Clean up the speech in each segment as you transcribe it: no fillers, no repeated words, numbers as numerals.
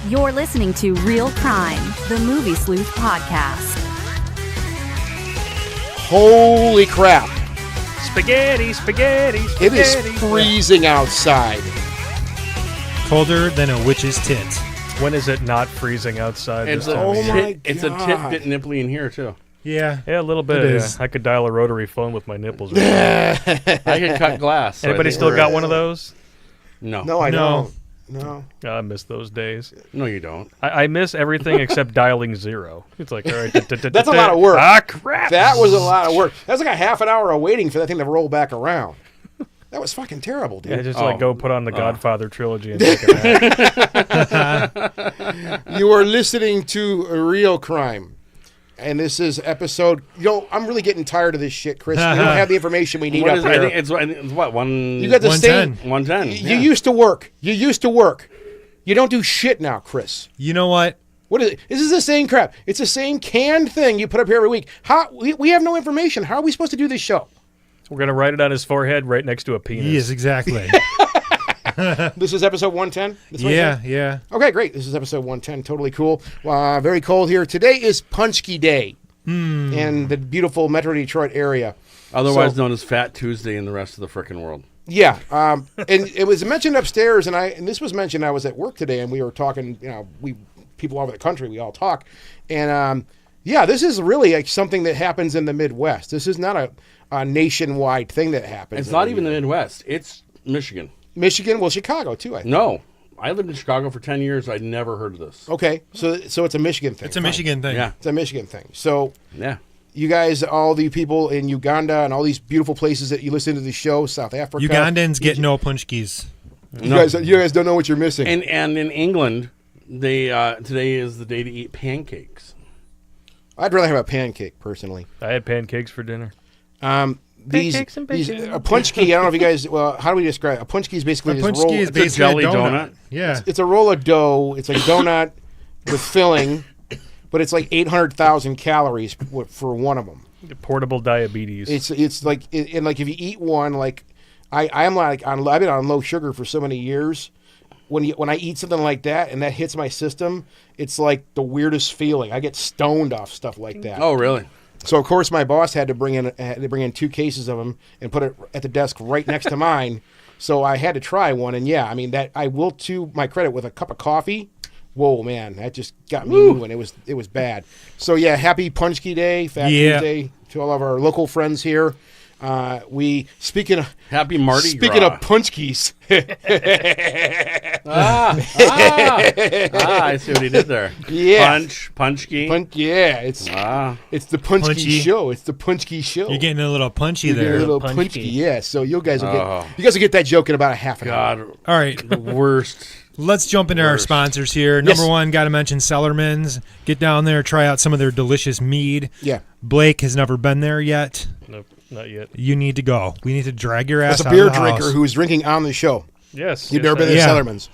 You're listening to Real Crime, the Movie Sleuth podcast. Holy crap. Spaghetti. It is freezing outside. Colder than a witch's tit. When is it not freezing outside? It's this time of year? It's a tit bit nipply in here, too. Yeah. Yeah, a little bit. It is. I could dial a rotary phone with my nipples. Right I could cut glass. So Anybody still got one of those? No. No, I No. don't. No. I miss those days. No, you don't. I miss everything except dialing 0. It's like, all right. That's a lot of work. Ah, crap. That was a lot of work. That's like a half an hour of waiting for that thing to roll back around. That was fucking terrible, dude. Yeah, just like go put on the Godfather trilogy and take it back. You are listening to Real Crime. And this is episode... I'm really getting tired of this shit, Chris. We don't have the information we need What up is here. it? I think it's what, one... You got the same... 110. You used to work. You don't do shit now, Chris. You know what? What is it? This is the same crap. It's the same canned thing you put up here every week. We have no information. How are we supposed to do this show? We're going to write it on his forehead right next to a penis. Yes, exactly. This is episode 110? Yeah. Okay, great. This is episode 110. Totally cool. Very cold here. Today is Punchki Day in the beautiful Metro Detroit area. Otherwise known as Fat Tuesday in the rest of the frickin' world. Yeah. And it was mentioned upstairs, and this was mentioned. I was at work today, and we were talking, people all over the country, we all talk. And, this is really like something that happens in the Midwest. This is not a nationwide thing that happens. It's not even the Midwest. It's Michigan. Michigan? Well, Chicago, too, I think. No. I lived in Chicago for 10 years. I'd never heard of this. Okay. So it's a Michigan thing. It's a Michigan thing. Yeah. It's a Michigan thing. So... Yeah. You guys, all the people in Uganda and all these beautiful places that you listen to the show, South Africa. Ugandans get no punchkis. You guys don't know what you're missing. And in England, they today is the day to eat pancakes. I'd rather have a pancake, personally. I had pancakes for dinner. Pancakes and bacon. A punchki, I don't know if you guys, how do we describe it? A punchki is basically A punchki is It's a basically jelly donut. Yeah. It's a roll of dough. It's a donut with filling, but it's like 800,000 calories for one of them. Portable diabetes. It's like, and like if you eat one, like I'm like I've been on low sugar for so many years. When I eat something like that and that hits my system, it's like the weirdest feeling. I get stoned off stuff like that. Oh, really? So of course my boss had to bring in 2 cases of them and put it at the desk right next to mine. So I had to try one, and that I will, to my credit, with a cup of coffee. Whoa, man, that just got me moving. It was bad. So happy Punchki Day, Fat Tuesday to all of our local friends here. Happy Mardi Speaking Gras. of Punchkis. I see what he did there. Yeah. Punchki. It's the Punchki Punchy. show. It's the Punchki show. You're getting a little punchy You're there. getting a little Punchki. Punchki. Yeah. So you guys will get that joke in about a half an hour. God, All right. the worst. Let's jump into our sponsors here. Number one, got to mention Cellarman's. Get down there, try out some of their delicious mead. Yeah. Blake has never been there yet. Nope, not yet. You need to go. We need to drag your ass As a out beer of the drinker house. who's drinking on the show. Yes. You've yes, never been I to Yeah. Cellarman's.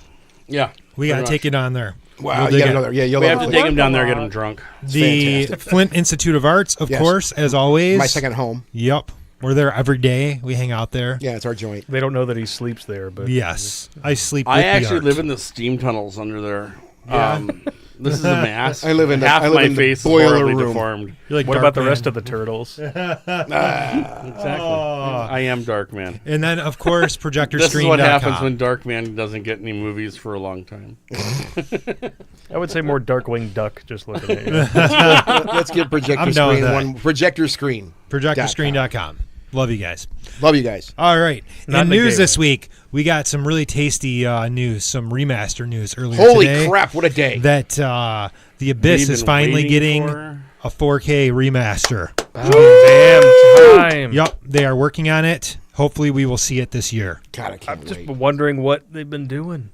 Yeah. We got to pretty take it on there. Wow. We'll You dig got it. another. Yeah, you'll We have love to it. take him down there, get him drunk. The fantastic. Flint Institute of Arts, of Yes. course, as always. My second home. Yep. We're there every day. We hang out there. Yeah, it's our joint. They don't know that he sleeps there, but Yes. I sleep with I the actually art. live in the steam tunnels under there. Yeah. This is a mass. I live in the- half I live my in the face is boiler horribly room. deformed. You're like what Dark about the Man. rest of the turtles? Exactly. I am Dark Man. And then, of course, projectorscreen.com. This is what happens when Dark Man doesn't get any movies for a long time. I would say more Darkwing Duck, just looking at you. Let's get projector I'm down with screen. that. One projector screen. projectorscreen.com. Love you guys. Love you guys. All right. Not In the news game. this week, we got some really tasty news, some remaster news earlier Holy today. crap! What a day. That The Abyss We've is been finally waiting getting for- a 4K remaster. Damn time. Yup, they are working on it. Hopefully, we will see it this year. God, I can't Just wait. wondering what they've been doing.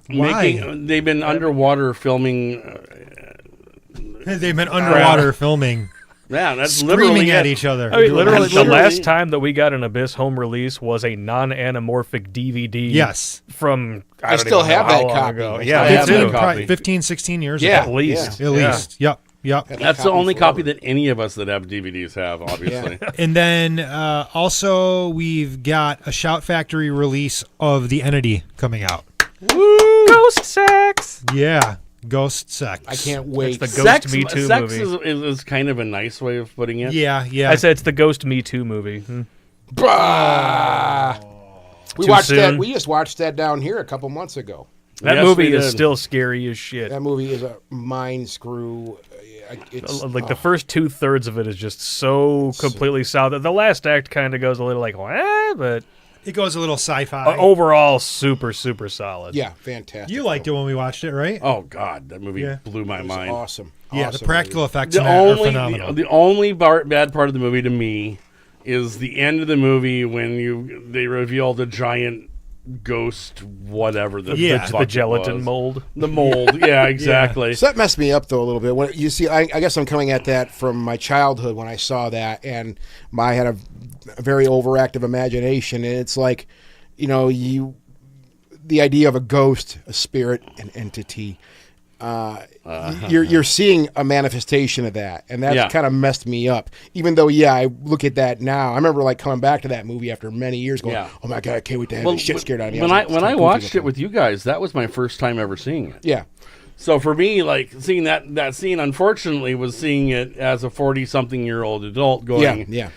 Why? They've been underwater filming. They've been underwater filming, Yeah, that's screaming literally at it. each other. I mean, literally, the Literally- last time that we got an Abyss home release was a non-anamorphic DVD. Yes. From I don't still even know have how that long copy. ago. I Yeah, still me have too. that copy. 15, 16 years Yeah. ago. At least. At least. Yep. That's the only forever. copy that any of us that have DVDs have, obviously. And then also, we've got a Shout Factory release of The Entity coming out. Ghost sex. Yeah. Ghost sex. I can't wait. It's the Ghost Me Too sex movie. is kind of a nice way of putting it. Yeah, yeah. I said it's the Ghost Me Too movie. Bah! We Too watched that. soon? We just watched that down here a couple months ago. That Yes, movie we is did. still scary as shit. That movie is a mind screw. It's Like the first 2/3 of it is just so completely solid. The last act kind of goes a little like, but It goes a little sci-fi. overall super, super solid. yeah, fantastic. You liked it when we watched it, right? Oh God, that movie Yeah. blew my It was mind. awesome. Yeah, Awesome the practical movie. effects The in that are only phenomenal. the only bad part of the movie to me is the end of the movie when they reveal the giant ghost, whatever the Yeah. fuck The it gelatin was. mold. The mold, yeah, exactly. So that messed me up though a little bit. When you see, I guess I'm coming at that from my childhood when I saw that, and I had a very overactive imagination, and it's like, the idea of a ghost, a spirit, an entity. You're seeing a manifestation of that, and that kind of messed me up. Even though, I look at that now. I remember like coming back to that movie after many years, going, "Oh my God, I can't wait to have the shit scared out of me." When I watched it with you guys, that was my first time ever seeing it. yeah, So for me, like seeing that scene, unfortunately, was seeing it as a 40-something-year-old adult going, yeah.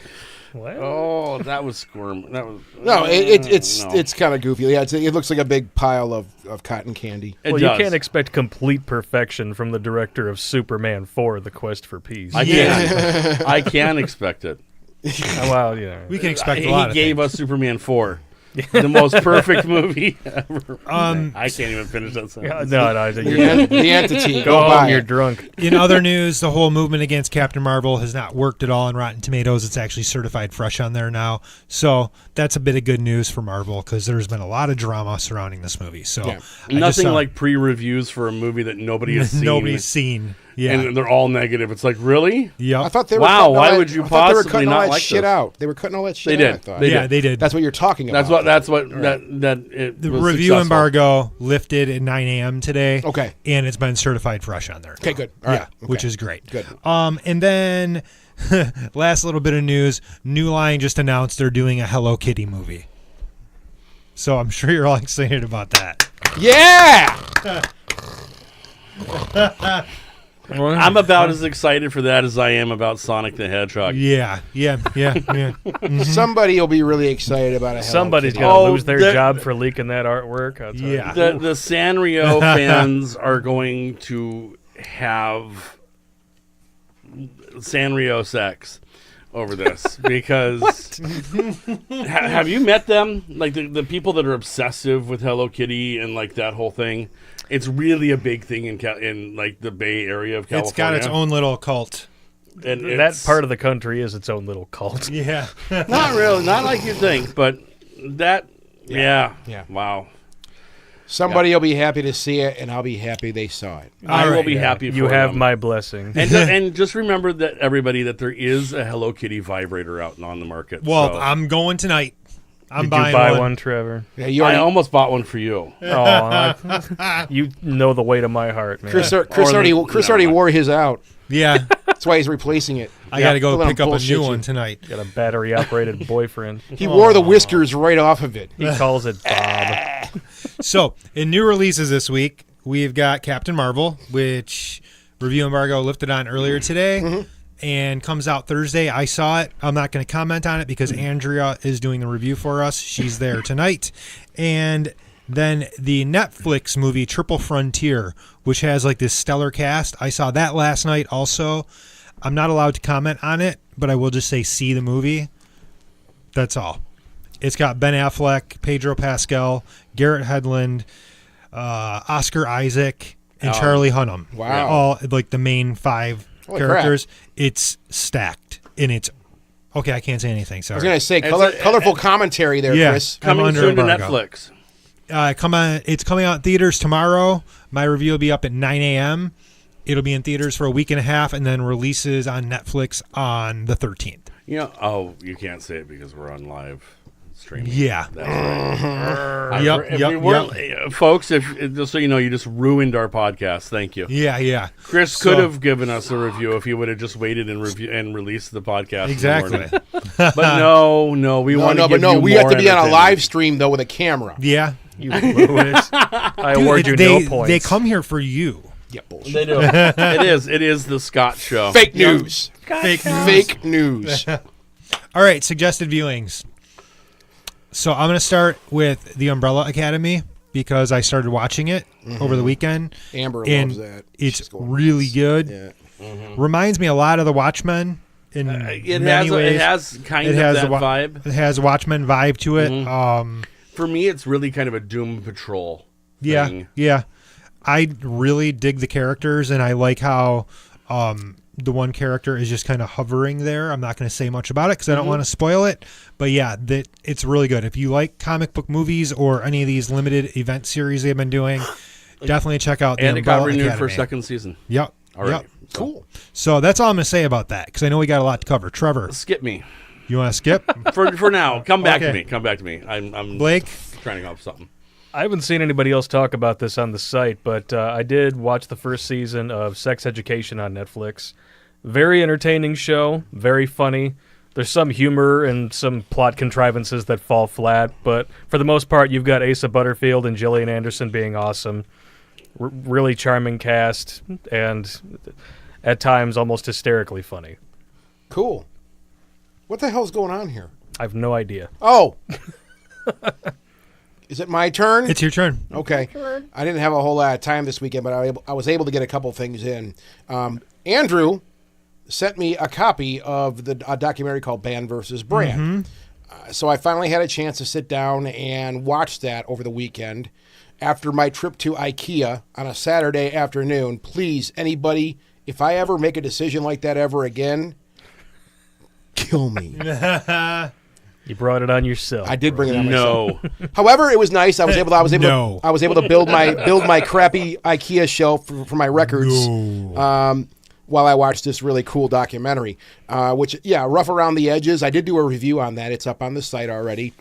What? "Oh, that was squirm. That was No, it's no. it's kind of goofy. Yeah, it looks like a big pile of cotton candy. It Well, does. you can't expect complete perfection from the director of Superman 4: The Quest for Peace. I can't. I can expect it. Well, yeah. We can expect a lot He of gave things. us Superman 4. The most perfect movie ever. I can't even finish that sentence. No, The, you're the entity. go home. buy You're it. drunk. In other news, the whole movement against Captain Marvel has not worked at all on Rotten Tomatoes. It's actually certified fresh on there now. So that's a bit of good news for Marvel because there's been a lot of drama surrounding this movie. So Yeah. I just Nothing saw- like pre-reviews for a movie that nobody has seen. nobody's seen. Yeah. And they're all negative. It's like, really? Yep. I thought they were. Wow, cutting all why that- would you I thought they were possibly cutting all not that like shit this? out? They were cutting all that shit They out. did. I thought. They yeah, they did. That's what you're talking about. That's what it The was review successful. embargo lifted at 9 a.m. today. Okay. And it's been certified fresh on there. Okay, good. All Yeah, right. Okay. which is great. Good. And then last little bit of news, New Line just announced they're doing a Hello Kitty movie. So I'm sure you're all excited about that. Yeah. I'm about as excited for that as I am about Sonic the Hedgehog. Yeah. Somebody will be really excited about it. Somebody's Oh, going to lose their the- job for leaking that artwork. I'll tell you. Yeah. The Sanrio fans are going to have Sanrio sex over this because have you met them? Like the people that are obsessive with Hello Kitty and like that whole thing. It's really a big thing in like the Bay Area of California. It's got its own little cult. And That it's- part of the country is its own little cult. Yeah. not really, not like you think, but that yeah. Wow. Somebody will be happy to see it, and I'll be happy they saw it. I will right, be yeah. happy You for have them. my blessing. And just remember that everybody that there is a Hello Kitty vibrator out on the market. Well, so. I'm going tonight. I'm Did you buying buy one. one, Trevor? Yeah, you I already, almost bought one for you. Oh, you know the weight of my heart, man. Chris Or already the- wore his out. Yeah. That's why he's replacing it. I got to go Let him pick up a bullshit new you. one tonight. Got a battery-operated boyfriend. He wore the whiskers right off of it. He calls it Bob. So, in new releases this week, we've got Captain Marvel, which review embargo lifted on earlier today and comes out Thursday. I saw it. I'm not going to comment on it because Andrea is doing the review for us. She's there tonight. And then the Netflix movie Triple Frontier, which has like this stellar cast. I saw that last night also. I'm not allowed to comment on it, but I will just say see the movie. That's all. It's got Ben Affleck, Pedro Pascal, Garrett Hedlund, Oscar Isaac, and Charlie Hunnam. Wow. All like the main 5 Holy characters. It's stacked. And it's okay, I can't say anything. I Sorry. was going to say It's colorful commentary there, Yeah. Chris. I'm Coming under soon to embargo. Netflix. It's coming out in theaters tomorrow. My review will be up at 9 a.m. It'll be in theaters for a week and a half and then releases on Netflix on the 13th. You know, you can't say it because we're on live streaming. Yeah. That's right. Yep, we weren't, folks, if just so you know, you just ruined our podcast. Thank you. Yeah. Chris So- could have given us a review if he would have just waited and released the podcast. in the Exactly. morning. But no, we want to give you we have more to be on a entertainment. live stream though with a camera. Yeah. You blew it. I award you they, no points. They come here for you. Yeah, bullshit. They do. It is the Scott show. Fake news. Fake News. All right, suggested viewings. So I'm going to start with The Umbrella Academy because I started watching it over the weekend. Amber and loves that. It's really good. Yeah. Reminds me a lot of The Watchmen in many ways. It has kind of that vibe. It has a Watchmen vibe to it. For me, it's really kind of a Doom Patrol thing. Yeah. I really dig the characters, and I like how the one character is just kind of hovering there. I'm not going to say much about it because I don't want to spoil it. But yeah, it's really good. If you like comic book movies or any of these limited event series they've been doing, definitely check out The And it got Umbrella renewed Academy. for a second season. Yep. All right. Yep. Cool. So that's all I'm going to say about that because I know we got a lot to cover. Trevor, Skip me. you want to skip? For now. Come back to Okay. me. Come back to me. I'm Blake? trying to come up with something. I haven't seen anybody else talk about this on the site, but I did watch the first season of Sex Education on Netflix. Very entertaining show, very funny. There's some humor and some plot contrivances that fall flat, but for the most part, you've got Asa Butterfield and Gillian Anderson being awesome. Really charming cast, and at times almost hysterically funny. Cool. What the hell's going on here? I have no idea. Oh. Is it my turn? It's your turn. Okay. I didn't have a whole lot of time this weekend, but I was able to get a couple things in. Andrew sent me a copy of a documentary called Band versus Brand. So I finally had a chance to sit down and watch that over the weekend. After my trip to IKEA on a Saturday afternoon, please, anybody, if I ever make a decision like that ever again, kill me. You brought it on yourself. I did bring it on myself. No. However, it was nice. I was able to No. build my crappy IKEA shelf for my records. While I watched this really cool documentary, which, rough around the edges. I did do a review on that. It's up on the site already.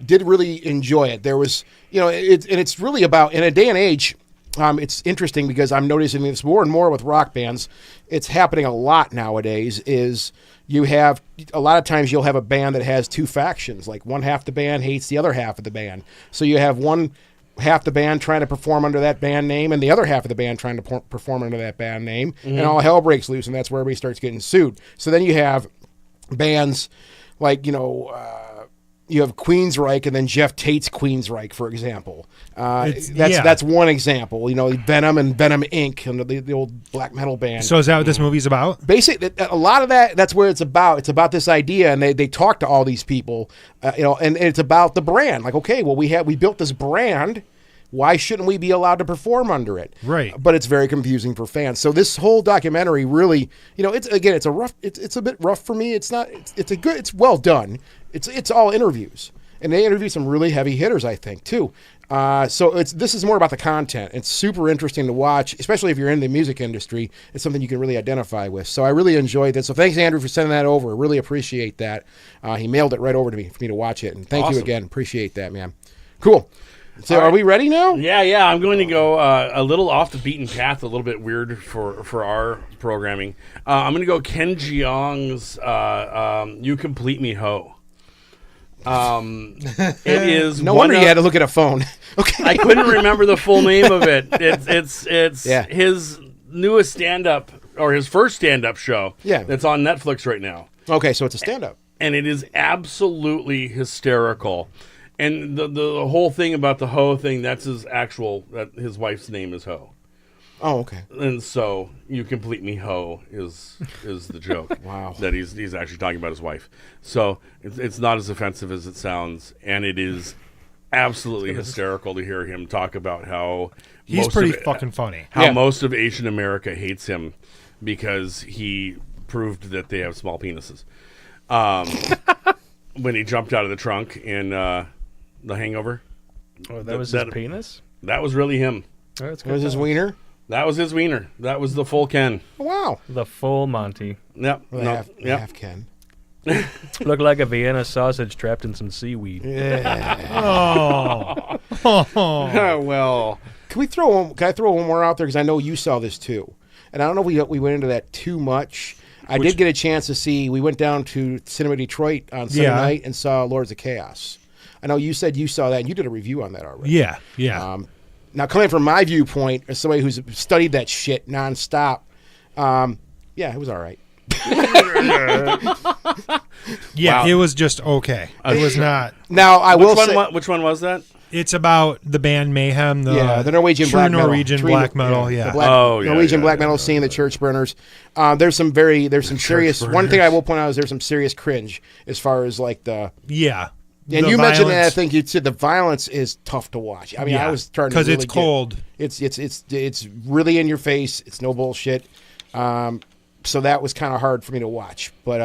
Did really enjoy it. There was, it's really about, in a day and age, it's interesting because I'm noticing this more and more with rock bands. It's happening a lot nowadays is you have, a lot of times you'll have a band that has two factions, like one half the band hates the other half of the band. So you have one half the band trying to perform under that band name and the other half of the band trying to perform under that band name, and all hell breaks loose, and that's where everybody starts getting sued. So then you have bands like, you have Queensryche and then Jeff Tate's Queensryche, for example. That's one example. Venom and Venom Inc. and the old black metal band. So is that what this movie's about? Basically, a lot of that's where it's about. It's about this idea, and they talk to all these people, and it's about the brand. Like, okay, well, we built this brand. Why shouldn't we be allowed to perform under it? Right. But it's very confusing for fans. So this whole documentary really, it's a bit rough for me. It's well done. It's all interviews, and they interview some really heavy hitters, I think, too. So this is more about the content. It's super interesting to watch, especially if you're in the music industry. It's something you can really identify with. So I really enjoyed this. So thanks, Andrew, for sending that over. Really appreciate that. He mailed it right over to me for me to watch it, and thank you again. Appreciate that, man. Cool. So are we ready now? Yeah. I'm going to go a little off the beaten path, a little bit weird for our programming. I'm going to go Ken Jeong's "You Complete Me, Ho." It is no wonder you had to look at a phone. Okay, I couldn't remember the full name of it. It's his newest stand-up, or his first stand-up show. Yeah, that's on Netflix right now. Okay, so it's a stand-up, and it is absolutely hysterical. And the whole thing about the Ho thing, that's his wife's name is Ho. Oh, okay. And so "You Complete Me, Ho" is the joke. Wow. That he's actually talking about his wife. So it's not as offensive as it sounds, and it is absolutely hysterical to hear him talk about how he's pretty fucking funny. How most of Asian America hates him because he proved that they have small penises. When he jumped out of the trunk in The Hangover. Oh, that was his penis? That was really him. Oh, that's That was his wiener? That was his wiener. That was the full Ken. Oh, wow. The full Monty. Yep. Half Ken. Looked like a Vienna sausage trapped in some seaweed. Yeah. Well. Can I throw one more out there? Because I know you saw this too. And I don't know if we went into that too much. I did get a chance to see, we went down to Cinema Detroit on Sunday night and saw Lords of Chaos. I know you said you saw that, and you did a review on that already. Yeah. Now, coming from my viewpoint, as somebody who's studied that shit nonstop, yeah, it was all right. Yeah, Wow. it was just okay. It was not. Now, I will say, Which one was that? It's about the band Mayhem, the Norwegian true black metal. Norwegian black metal. Yeah, The black, Oh, yeah, Norwegian yeah, black yeah, metal yeah, scene, the church burners. There's some serious. One thing I will point out is there's some serious cringe as far as like the. yeah. And The you mentioned that. I violence- think you said the violence is tough to watch. I mean, I was starting to because really it's cold. It's really in your face. It's no bullshit. So that was kind of hard for me to watch. But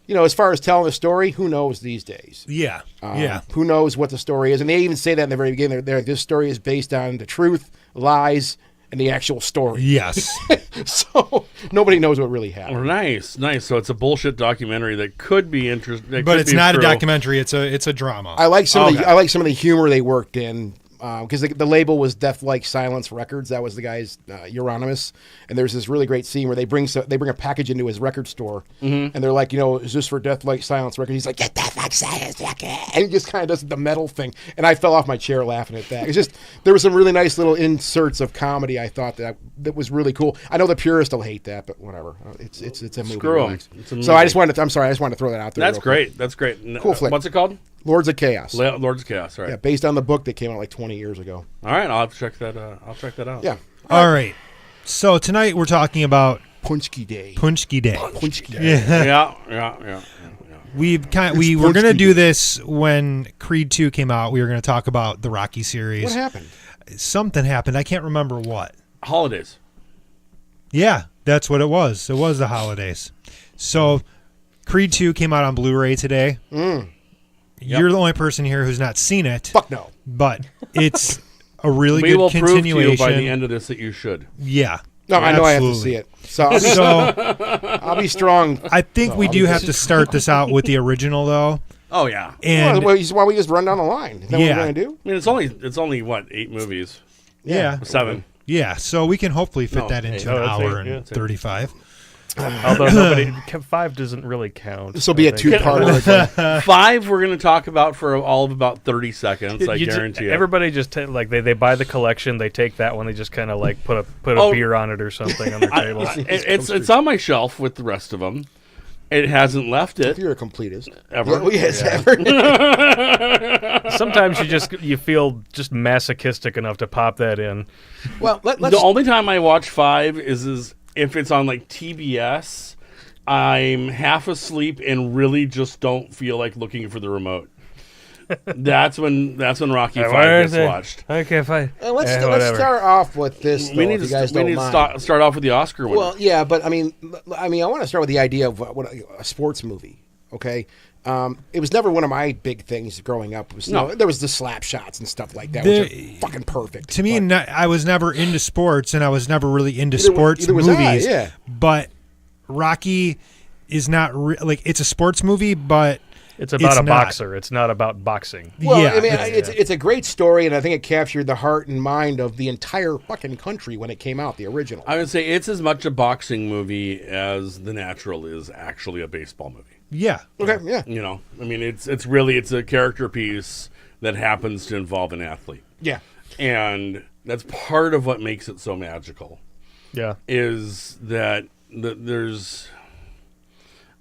as far as telling the story, who knows these days? Yeah, yeah. Who knows what the story is? And they even say that in the very beginning. They're like, this story is based on the truth, lies, and the actual story. Yes. So nobody knows what really happened. Oh, nice. So it's a bullshit documentary that could be interesting. But it's not a documentary. It's a drama. I like some Okay. of the humor they worked in. Because the label was Death Like Silence Records. That was the guy's Euronymous. And there's this really great scene where they bring a package into his record store, and they're like, is this for Death Like Silence Records? He's like, yeah, Death Like Silence Records. And he just kind of does the metal thing. And I fell off my chair laughing at that. It's just there were some really nice little inserts of comedy. I thought that was really cool. I know the purists will hate that, but whatever. It's a movie. Screw 'em. Relax. It's a So I movie. just wanted to throw that out there. That's real quick. great. That's great. Cool flick. What's it called? Lords of Chaos. Lords of Chaos. Right. Yeah, based on the book that came out like 20 years ago. All right. I'll have to check that. I'll check that out. Yeah. All right. So tonight we're talking about Punchki Day. Punchki Day. Punchki Day. Yeah. We were going to do this when Creed 2 came out. We were going to talk about the Rocky series. What happened? Something happened. I can't remember what. Holidays. Yeah, that's what it was. It was the holidays. So Creed 2 came out on Blu-ray today. You're the only person here who's not seen it. Fuck no. But it's a really We good will prove to continuation. you by the end of this that you should. Yeah. No, I know I have to absolutely. see it. So So I'll be strong. I think we do have to start this out with the original, though. Oh yeah. And Why don't we just run down the line? Is that what Yeah. we're going to do? I mean, it's only what 8 movies, yeah, 7. yeah. So we can hopefully fit No, that hey, into no, an that's hour it. and Yeah, it's it. 35. Although 5 doesn't really count. This will be I a think. two-parter. 5 we're going to talk about for all of about 30 seconds. I guarantee it. Everybody just they buy the collection. They take that one. They just kind of like put a Oh. beer on it or something on their table. It's on my shelf with the rest of them. It hasn't left it You're a completist. ever. Oh, yes, ever. Sometimes you feel just masochistic enough to pop that in. Well, let's. The only time I watch 5 is if it's on like TBS. I'm half asleep and really just don't feel like looking for the remote. That's when Rocky 5 gets watched. Okay, fine. let's whatever. start off with this. We though, need if you guys don't mind. to start off with the Oscar winner. Well, yeah, but I mean, I want to start with the idea of what a sports movie. Okay, it was never one of my big things growing up. It was, No. there was the slap shots and stuff like that, which are fucking perfect. To me, But I was never into sports, and I was never really into Neither- sports neither was I, movies. yeah. But Rocky is not like it's a sports movie, but It's about It's a not. boxer. It's not about boxing. well, yeah, I mean, it's a great story, and I think it captured the heart and mind of the entire fucking country when it came out, the original. I would say it's as much a boxing movie as The Natural is actually a baseball movie. yeah. Okay, yeah. You know, I mean, it's really a character piece that happens to involve an athlete, Yeah. and that's part of what makes it so magical. Yeah. Is that there's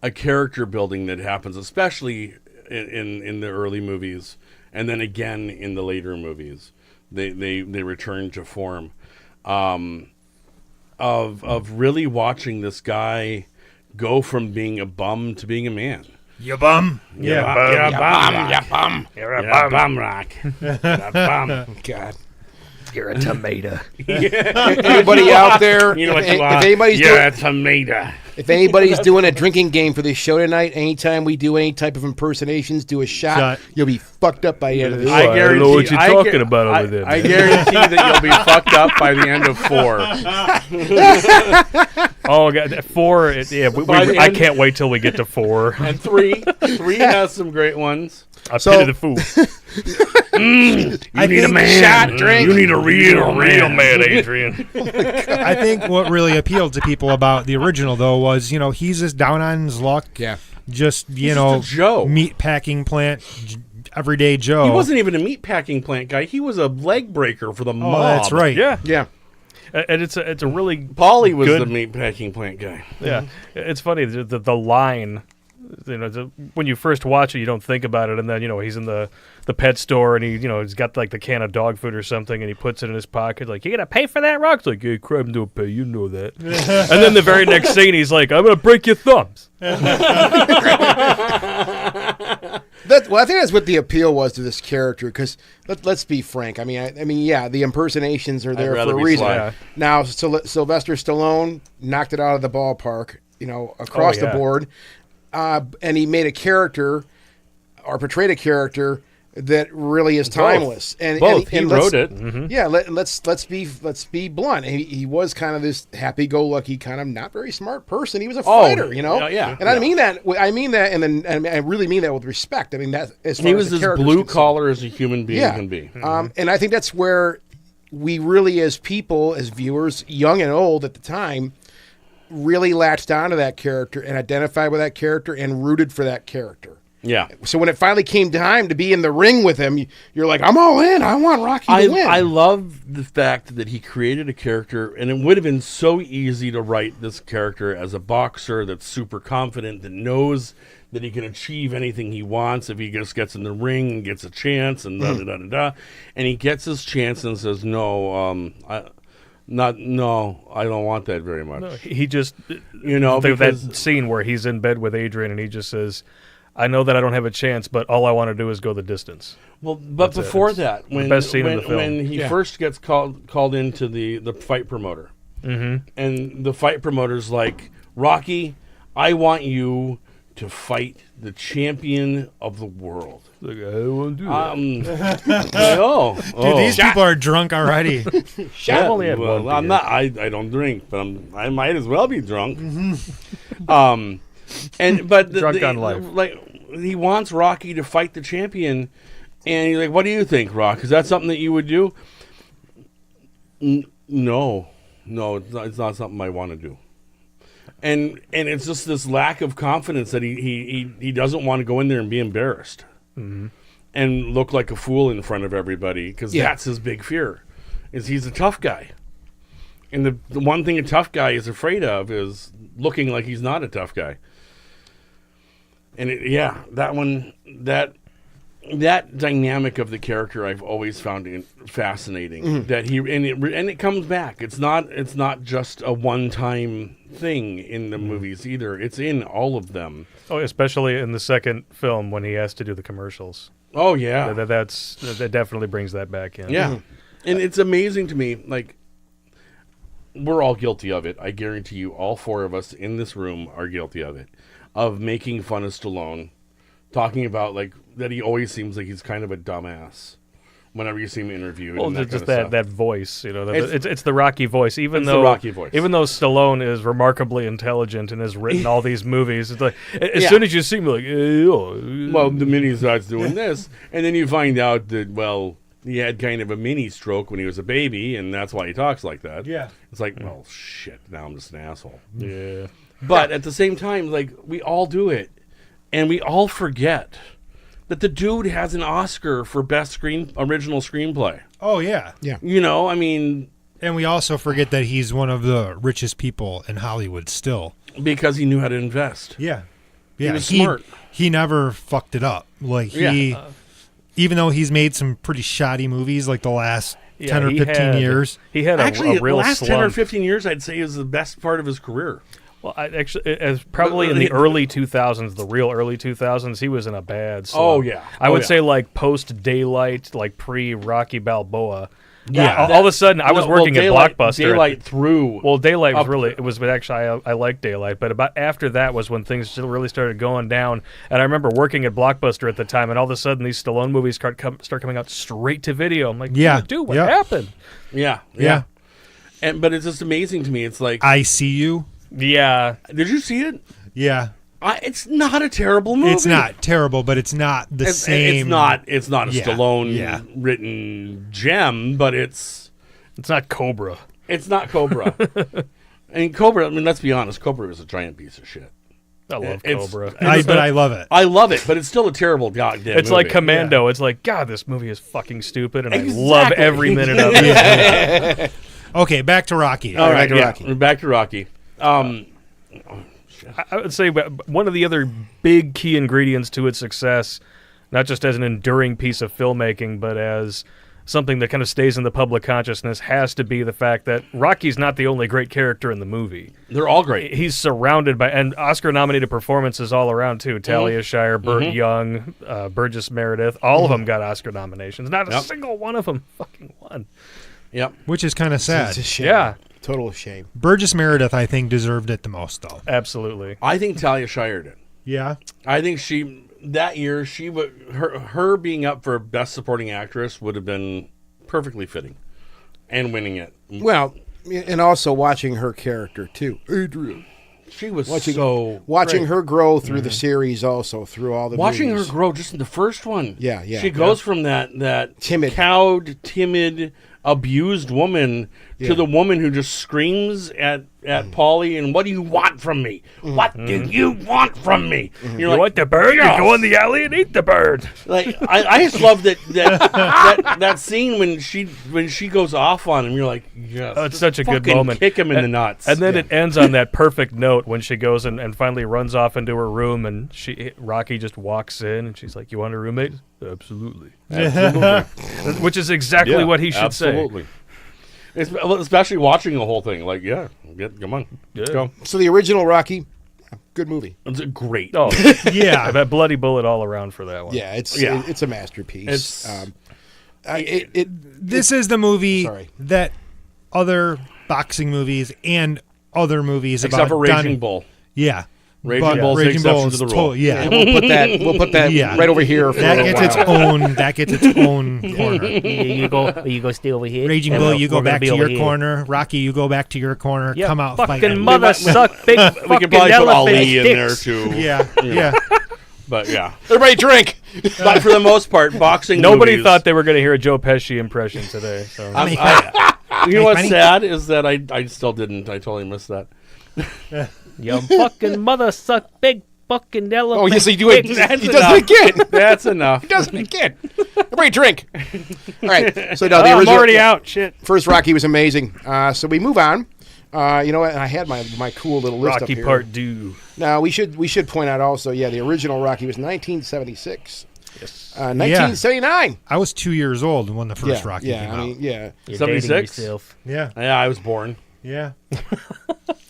a character building that happens, especially in the early movies, and then again in the later movies. They return to form of really watching this guy go from being a bum to being a man. You bum. You're a bum. You're a bum rock. You're a bum. God. You're a tomato. Anybody out there? You know what if, you are? if anybody's You're doing, a tomato. if anybody's doing a drinking game for this show tonight, anytime we do any type of impersonations, do a shot, Shot. you'll be fucked up by the end of the show. I don't know what you're talking about over there, I man. guarantee that you'll be fucked up by the end of 4. Oh, God. 4. By the I end- can't wait till we get to 4. And 3 has some great ones. I So- pity the fool. You need a man. Shot, drink. You need a real man, Adrian. I think what really appealed to people about the original, though, was, he's just down on his luck. Yeah. Just, just a Joe. meat packing plant everyday Joe. He wasn't even a meat packing plant guy. He was a leg breaker for the mob. Oh, that's right. Yeah. Yeah. And it's a really Paulie was good, the meat packing plant guy. Yeah, it's funny the line. When you first watch it, you don't think about it, and then he's in the pet store, and he's got like the can of dog food or something, and he puts it in his pocket, like, you gonna pay for that, Rock? It's like, yeah, crime don't pay, you know that. And then the very next scene, he's like, I'm gonna break your thumbs. Well, I think that's what the appeal was to this character. Because let's be frank. I mean, yeah, the impersonations are there rather for a be reason. Sly. Yeah. Now, Sylvester Stallone knocked it out of the ballpark. Across the yeah. board, and he made a character, or portrayed a character that really is timeless. And He wrote it. Yeah, let's be blunt. He was kind of this happy-go-lucky, kind of not very smart person. He was a fighter, yeah. And I mean that, and I really mean that with respect. I mean that as far He as was the as character's blue concerned. collar as a human being can be. And I think that's where we really, as people, as viewers, young and old at the time, really latched onto that character and identified with that character and rooted for that character. Yeah. So when it finally came time to be in the ring with him, you're like, I'm all in. I want Rocky to win. I love the fact that he created a character, and it would have been so easy to write this character as a boxer that's super confident, that knows that he can achieve anything he wants if he just gets in the ring and gets a chance, and da-da-da-da-da. And he gets his chance and says, no, I don't want that very much. No, he just, because that scene where he's in bed with Adrian and he just says, I know that I don't have a chance, but all I want to do is go the distance. Well, but That's it. before It's that, the best scene in the film. when he first gets called into the fight promoter, and the fight promoter's like, Rocky, I want you to fight the champion of the world. Like, I won't do that. Dude, these people are drunk already. I've only had one I'm beer. not. I don't drink, but I might as well be drunk. But Drunk on life. Like, he wants Rocky to fight the champion, and he's like, "What do you think, Rock? Is that something that you would do?" No, it's not something I want to do. And it's just this lack of confidence that he doesn't want to go in there and be embarrassed and look like a fool in front of everybody, because that's his big fear, is he's a tough guy. And the one thing a tough guy is afraid of is looking like he's not a tough guy. And that dynamic of the character I've always found fascinating. That it comes back. It's not just a one-time thing in the movies either. It's in all of them. Oh, especially in the second film when he has to do the commercials. Oh yeah, That definitely brings that back in. yeah. And it's amazing to me, like, we're all guilty of it. I guarantee you, all four of us in this room are guilty of it, of making fun of Stallone, talking about like that he always seems like he's kind of a dumbass whenever you see him interviewed. Well, and that just kind of that stuff. voice, It's- it's the Rocky voice. Even It's the though Rocky voice. even though Stallone is remarkably intelligent and has written all these movies, it's like as Yeah. soon as you see him, like, Well, the minute he starts doing this, and then you find out that, he had kind of a mini stroke when he was a baby, and that's why he talks like that. Yeah. It's like, well, shit, now I'm just an asshole. yeah. But at the same time, like, we all do it, and we all forget that the dude has an Oscar for best original screenplay. Oh, yeah. I mean, And we also forget that he's one of the richest people in Hollywood still. because he knew how to invest. Yeah. He was smart. He never fucked it up. Like, even though he's made some pretty shoddy movies like the last 10 or 15 years. He had Actually, a real the last slump. 10 or 15 years, I'd say, is the best part of his career. Well, as probably in the early 2000s, the real early 2000s, he was in a bad slump. Oh, yeah. I Oh, would yeah. say like post Daylight, like pre Rocky Balboa. Yeah. All of a sudden, I was working at Blockbuster. Daylight through. Well, Daylight was Up- really, it was, but actually, I liked Daylight. But about after that was when things really started going down. And I remember working at Blockbuster at the time, and all of a sudden, these Stallone movies start coming out straight to video. I'm like, dude, what happened? Yeah. But it's just amazing to me. It's like, I See You. Yeah. did you see it? Yeah. It's not a terrible movie. It's not terrible, but it's not the same. It's not a Yeah, Stallone written gem, but it's not Cobra. not Cobra. And Cobra, I mean, let's be honest, Cobra was a giant piece of shit. I love It's- Cobra. But I love it. I love it, but it's still a terrible goddamn It's like movie. Commando. It's like, God, this movie is fucking stupid, and I Exactly. love every minute of it. Okay, back to Rocky. All right, back to yeah, Rocky. back to Rocky. I would say one of the other big key ingredients to its success, not just as an enduring piece of filmmaking, but as something that kind of stays in the public consciousness, has to be the fact that Rocky's not the only great character in the movie. They're all great. He's surrounded by, and Oscar-nominated performances all around, too. Talia Shire, Burt Young, Burgess Meredith, all of them got Oscar nominations. Not a single one of them fucking won. Yep. Which is kind of sad. It's a shame. Yeah. Total shame. Burgess Meredith, I think, deserved it the most, though. Absolutely. I think Talia Shire did. Yeah. I think that year her being up for Best Supporting Actress would have been perfectly fitting, and winning it. Well, and also watching her character too, Adrian. She was Watching great. her grow through the series, also through all the Watching movies. her grow just in the first one. Yeah. She goes from that Timid. cowed, timid, abused woman to the woman who just screams at Paulie and, what do you want from me? What do you want from me? You're You like, want the bird? "Yes." You go in the alley and eat the bird. Like I just love that scene when she goes off on him. You're like, yes, Oh, it's just such a good fucking moment. Kick him in the nuts. And then it ends on that perfect note when she goes and finally runs off into her room, and Rocky just walks in, and she's like, "You want a roommate?" Absolutely. Which is exactly what he should say. absolutely. Especially watching the whole thing, like, come on, let's go. So the original Rocky, good movie. It's great. Oh, Yeah. that bloody bullet all around for that one. Yeah, it's a masterpiece. It's- This is the movie Sorry. that other boxing movies and other movies except about for Raging Donnie- Bull. Yeah. Raging But Bull's the Raging exception Bull to is the rule. yeah. We'll put that Yeah. right over here. For That a gets while. its own corner. You go stay over here. Raging and Bull, we're you go gonna back be to over your here. corner. Rocky, you go back to your corner. Yeah, Come out fight. Fucking mother suck big We fucking could probably put elephant Ali in there dicks. too. Yeah, yeah. But yeah. Everybody drink. But for the most part, boxing. Nobody movies, thought they were going to hear a Joe Pesci impression today. So you know what's Funny. sad is that I still didn't. I totally missed that. you fucking mother suck big fucking elephant. Oh, yes, he do it. dicks. He does it again. That's enough. He does it again. Everybody drink. All right. So now the Oh, I'm original. already out. Shit. First Rocky was amazing. So we move on. You know what? I had my cool little list up Rocky here. Part 2. Now we should point out also. Yeah, the original Rocky was 1976. Yes. 1979. I was 2 years old when the first Yeah. Rocky Yeah. came I out. mean, yeah. You're 76? dating yourself. Yeah, Yeah, I was born. yeah.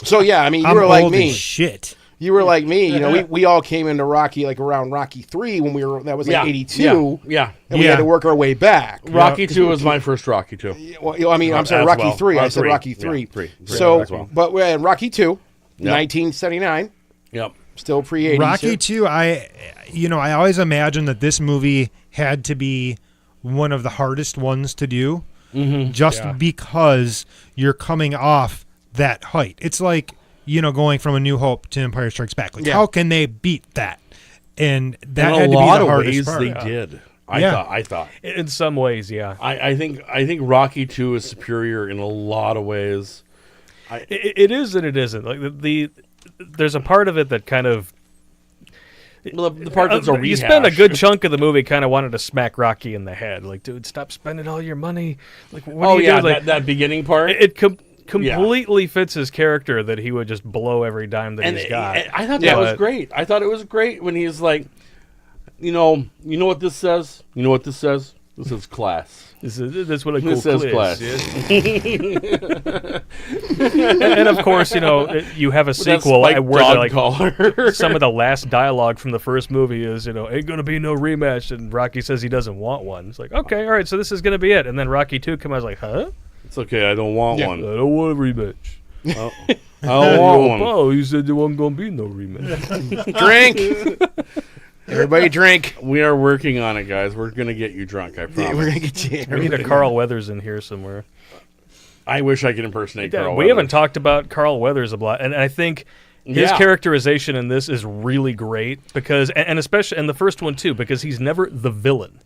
So yeah, I mean, you I'm were like old me. as shit. You were like me. You know, we all came into Rocky like around Rocky 3 when that was like 82. Yeah. And we had to work our way back. Rocky 2 was my first Rocky 2. Well, I mean, I'm sorry, As Rocky well. 3. I said Three. Rocky Yeah, 3. three. So, As well. but we're at Rocky 2, 1979, Yep. still pre-80s. Rocky 2, I always imagined that this movie had to be one of the hardest ones to do, just because you're coming off that height. It's like, going from A New Hope to Empire Strikes Back. Like, Yeah. how can they beat that? And that In had a to be lot the of hardest ways part. they did. Yeah. I thought. In some ways, yeah. I think Rocky 2 is superior in a lot of ways. It is and it isn't. Like there's a part of it that kind of Well, the part that's a rehash. you spend a good chunk of the movie kind of wanted to smack Rocky in the head. Like, dude, stop spending all your money. Like, what Oh are you yeah, doing? Like, that beginning part. it completely fits his character that he would just blow every dime that he's got. I thought that was great. I thought it was great when he's like, you know what this says? You know what this says? This is class. That's what a cool This says quiz class. is. and of course, you have a sequel That spiked where dog like collar. some of the last dialogue from the first movie is, ain't gonna be no rematch, and Rocky says he doesn't want one. It's like, okay, all right, so this is gonna be it. And then Rocky 2 comes out, like, huh? It's okay. I don't want I one. don't want a rematch. I don't want one. Oh, you said there wasn't gonna be no rematch. Drink. Everybody drink. We are working on it, guys. We're gonna get you drunk. I promise. Yeah, we're going to get you. We need a Carl Weathers in here somewhere. I wish I could impersonate Carl. We haven't Weathers. talked about Carl Weathers a lot, and I think his Yeah. characterization in this is really great because, and especially in the first one too, because he's never the villain.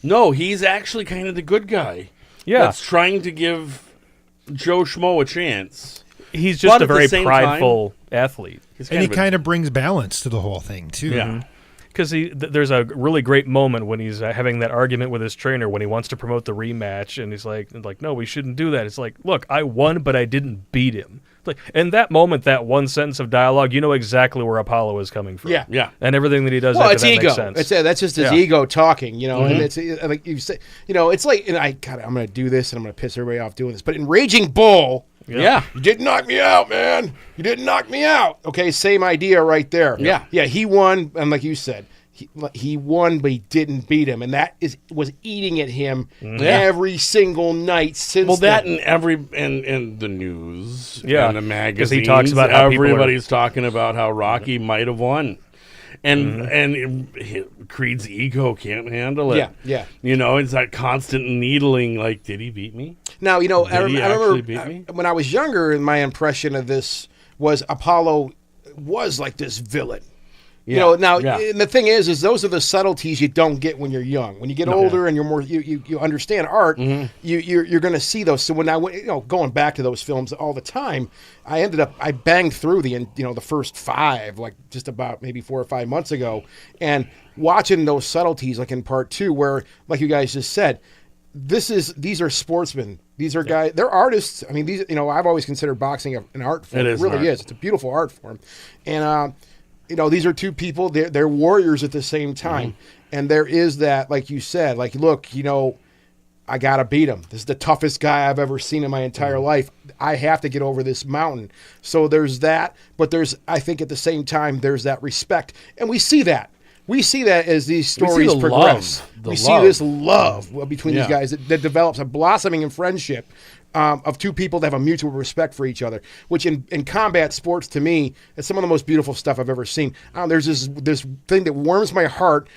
No, he's actually kind of the good guy. Yeah, That's trying to give Joe Schmo a chance. he's just But a at the very same prideful athlete. And he kind of brings balance to the whole thing, too. Yeah. Because there's a really great moment when he's having that argument with his trainer when he wants to promote the rematch, and he's like, no, we shouldn't do that. It's like, look, I won, but I didn't beat him. Like, in that moment, that one sentence of dialogue, you know exactly where Apollo is coming from. Yeah. Yeah. And everything that he does Well, after it's that ego. makes sense. That's just his Yeah. ego talking, you know. And it's like you say, you know, it's like, and I'm going to do this, and I'm going to piss everybody off doing this. But in Raging Bull, Yeah. you didn't knock me out, man. You didn't knock me out. Okay, same idea right there. Yeah. Yeah, he won, and like you said, he won, but he didn't beat him, and that was eating at him every single night since. Well, that then. and the news, Yeah, and the 'cause magazines. he talks about how people everybody's talking about how Rocky might have won, and Creed's ego can't handle it. Yeah, yeah. You know, it's that constant needling. Like, did he beat me? Now, you know, I Did he remember actually beat me? when I was younger, my impression of this was Apollo was like this villain. You know, now and the thing is those are the subtleties you don't get when you're young. When you get older and you're more, you understand art, you're going to see those. So when going back to those films all the time, I banged through the first 5, like just about maybe 4 or 5 months ago, and watching those subtleties, like in part 2, where, like you guys just said, these are sportsmen. These are guys. They're artists. I mean, these. I've always considered boxing an art form. It is really an art. is. It's a beautiful art form, and these are two people. They're warriors at the same time, and there is that, like you said, like, look, I gotta beat him. This is the toughest guy I've ever seen in my entire life. I have to get over this mountain. So there's that, but I think at the same time, there's that respect, and we see that. We see that as these stories the progress. love. The We see love. this love between these Yeah. guys that develops a blossoming in friendship of two people that have a mutual respect for each other, which in combat sports, to me, is some of the most beautiful stuff I've ever seen. There's this thing that warms my heart,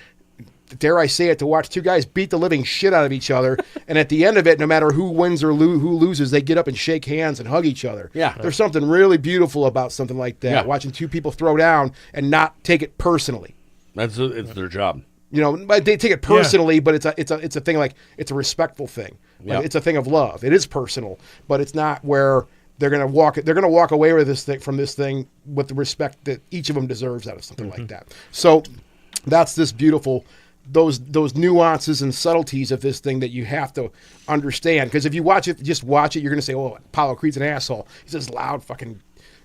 dare I say it, to watch two guys beat the living shit out of each other, and at the end of it, no matter who wins or who loses, they get up and shake hands and hug each other. Yeah. There's something really beautiful about something like that, Yeah. watching two people throw down and not take it personally. It's their job. But they take it personally, but it's a thing, like, it's a respectful thing. Like, Yeah. it's a thing of love. It is personal, but it's not where they're gonna walk away with from this thing with the respect that each of them deserves out of something like that. So that's this beautiful, those nuances and subtleties of this thing that you have to understand. Because if you watch it, you're gonna say, "Oh, Apollo Creed's an asshole. He's this loud fucking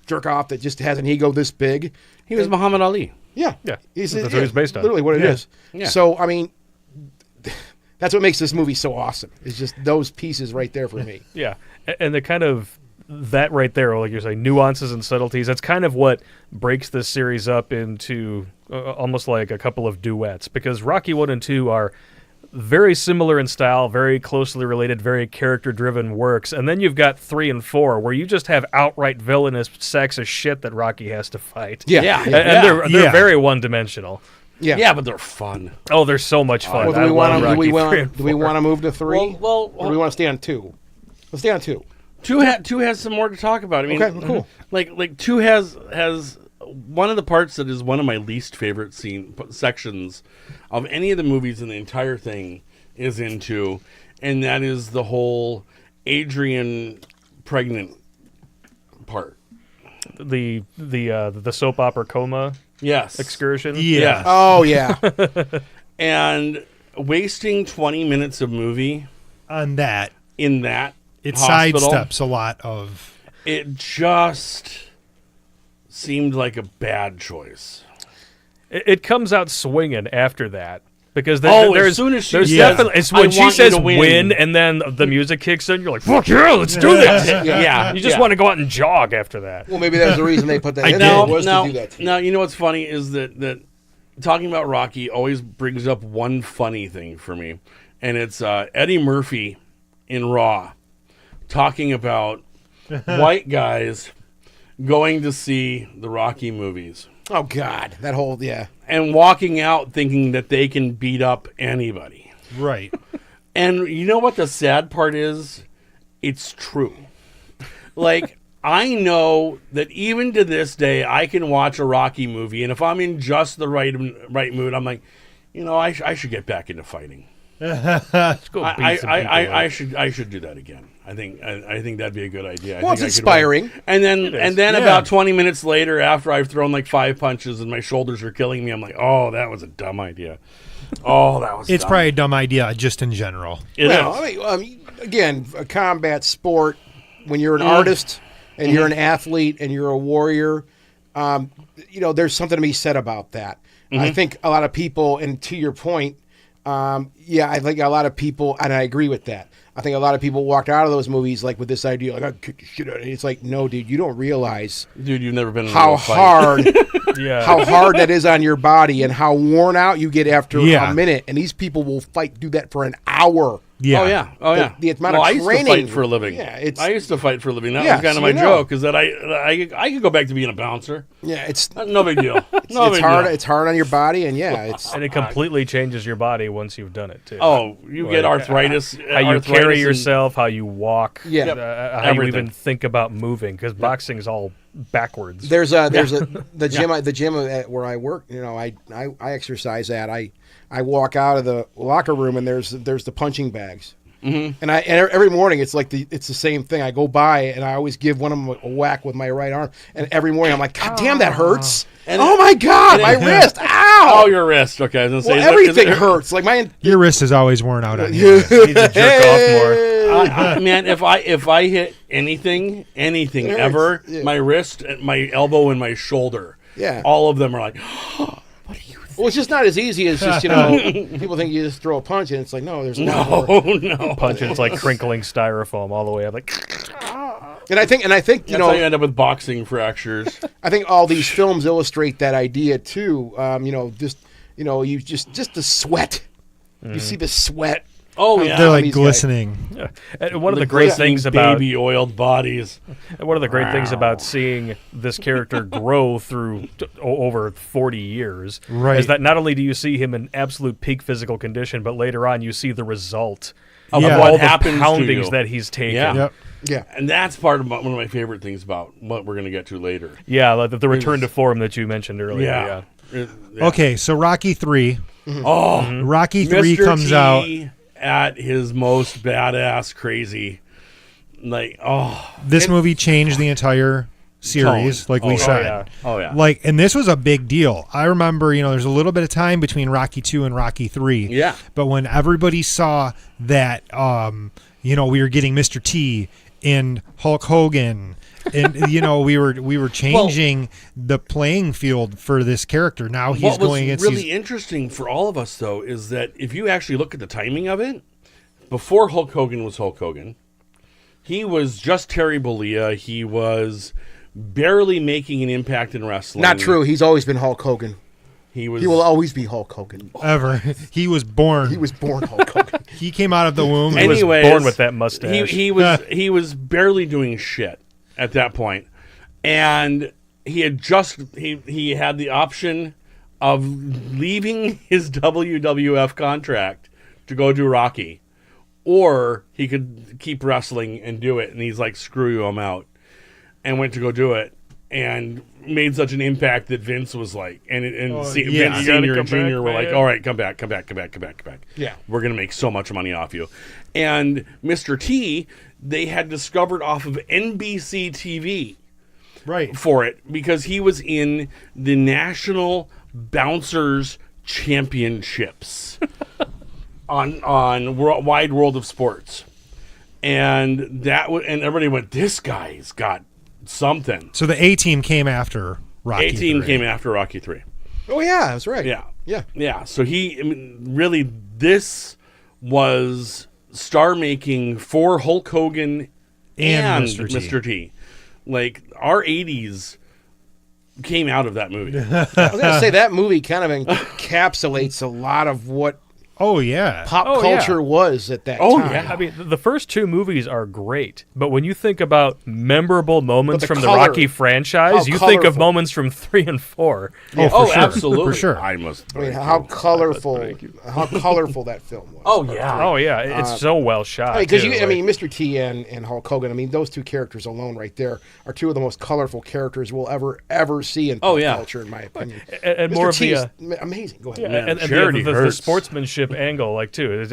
jerk off that just has an ego this big." He was Muhammad Ali. Yeah. Yeah. That's That's what he's based on. Literally what it is. Yeah. So, I mean, that's what makes this movie so awesome. It's just those pieces right there for me. Yeah, and the kind of that right there, like you're saying, nuances and subtleties. That's kind of what breaks this series up into almost like a couple of duets, because Rocky 1 and 2 are very similar in style, very closely related, very character-driven works, and then you've got 3 and 4 where you just have outright villainous sacks of shit that Rocky has to fight. Yeah. Yeah. And Yeah. they're very one-dimensional. Yeah. Yeah, but they're fun. Oh, they're so much fun. Well, do I we love want Rocky 3 to and do we 4. want to move to 3? Well, or do we want to stay on 2? Let's stay on 2. Two has some more to talk about. I mean, Okay, cool. Like 2 has one of the parts that is one of my least favorite sections of any of the movies in the entire thing is in 2, and that is the whole Adrian pregnant part. The soap opera coma Yes. excursion. Yes. Oh, yeah. And wasting 20 minutes of movie On that, in that it hospital, sidesteps a lot of. it just seemed like a bad choice. It comes out swinging after that. Because As there's soon as she there's says, definitely, it's when "I she want you says to win, and then the music kicks in, you're like, fuck yeah, let's do this. Yeah. You just want to go out and jog after that. Well, maybe that's the reason they put that in Now, there, was now, to do that to you. now, you know what's funny is that talking about Rocky always brings up one funny thing for me, and it's Eddie Murphy in Raw talking about white guys going to see the Rocky movies Oh, God. That whole, yeah. and walking out thinking that they can beat up anybody. Right. And you know what the sad part is? It's true. Like, I know that even to this day, I can watch a Rocky movie, and if I'm in just the right mood, I'm like, I should get back into fighting. Let's go beat some people up. I should do that again. I think that'd be a good idea. Well, it's inspiring. And then Yeah. about 20 minutes later, after I've thrown like 5 punches and my shoulders are killing me, I'm like, oh, that was a dumb idea. Oh, that was. It's dumb. probably a dumb idea just in general. It Well, is. I mean, again, a combat sport. When you're an artist and you're an athlete and you're a warrior, there's something to be said about that. I think a lot of people, and to your point, I think a lot of people, and I agree with that. I think a lot of people walked out of those movies like with this idea, like, I'll kick the shit out of you. It's like, no, dude, you don't realize Dude, you've never been in a how real fight. hard, Yeah. how hard that is on your body, and how worn out you get after Yeah. a minute. And these people will do that for an hour. Yeah. Oh yeah. The amount Well, of I used training. to fight for a living. Yeah, I used to fight for a living. That Yeah, was kind so of my you know. joke, is that I could go back to being a bouncer. Yeah, it's No big deal. No it's big hard. deal. It's hard on your body, and it's And it completely changes your body once you've done it too. Oh, you get Like, arthritis. how you arthritis carry and- yourself, how you walk, Yeah. Yep. how you Everything. even think about moving, because boxing's all backwards. there's the gym where I work. I exercise at. I walk out of the locker room, and there's the punching bags. Mm-hmm. And every morning it's it's the same thing. I go by and I always give one of them a whack with my right arm. And every morning I'm like, God damn, that hurts! And oh my God, my wrist! Ow! Oh, your wrist. Okay, I was gonna well, say everything hurts. Like my Your wrist is always worn out on you. You need to jerk off more. Man, if I hit anything hurts. ever, Yeah. my wrist, my elbow, and my shoulder, Yeah. all of them are like, Well, it's just not as easy as just people think you just throw a punch and it's like no, there's a lot more. no. Punching, it's like crinkling styrofoam all the way up. Like, And I think That's how you end up with boxing fractures. I think all these films illustrate that idea too. You just the sweat. You see the sweat. Oh yeah, They're like these guys. glistening. and one of the great glistening things about baby oiled bodies. one of the great things about seeing this character grow through over 40 years Right. is that not only do you see him in absolute peak physical condition, but later on you see the result of Yeah. all What the happens to poundings you. that he's taken. Yeah. Yep. Yeah. And that's part of one of my favorite things about what we're going to get to later. Yeah, like the return to form that you mentioned earlier. Yeah. Okay, so Rocky 3. Oh, Rocky 3 Mr. comes T out. at his most badass, crazy. This movie changed the entire series, Tone. like we Oh, said. yeah. Oh yeah. Like, and this was a big deal. I remember, there's a little bit of time between Rocky 2 and Rocky 3. Yeah. But when everybody saw that, we were getting Mr. T and Hulk Hogan, and we were changing the playing field for this character. Now he's What was going against really these. interesting for all of us, though, is that if you actually look at the timing of it, before Hulk Hogan was Hulk Hogan, he was just Terry Bollea. He was barely making an impact in wrestling. Not true. He's always been Hulk Hogan. He was. He will always be Hulk Hogan. Ever. He was born. He was born Hulk Hogan. He came out of the womb. He was Anyways, born with that mustache. He was barely doing shit at that point, and he had he had the option of leaving his WWF contract to go do Rocky, or he could keep wrestling and do it. And he's like, "Screw you, I'm out," and went to go do it, and made such an impact that Vince was like, yeah. Vince You gotta Senior come and Junior back, were like, man. "All right, come back." Yeah. We're going to make so much money off you. And Mr. T, they had discovered off of NBC TV right. for it because he was in the National Bouncers Championships on Wide World of Sports. And and everybody went, this guy's got something. So the A team came after Rocky. 18 3. came after Rocky 3. Oh yeah, that's right. Yeah. Yeah. Yeah, so really, this was star making for Hulk Hogan and Mr. T. Like, our 80s came out of that movie. I was gonna say that movie kind of encapsulates a lot of what Oh yeah. pop Oh, yeah. culture was at that Oh, time. yeah. I mean, the first two movies are great, but when you think about memorable moments But the from the color- Rocky franchise, how you think of colorful. moments from 3 and 4. Oh, for sure. absolutely. For sure. I must. I mean, how colorful that film was. Oh, yeah. Oh yeah, it's so well shot. Because too, like- Mr. T and Hulk Hogan. I mean, those two characters alone, right there, are two of the most colorful characters we'll ever see in pop yeah. culture, in my opinion. and Mr. more T of the is amazing. Go ahead. yeah, Man, and charity the hurts. sportsmanship championship angle, like too.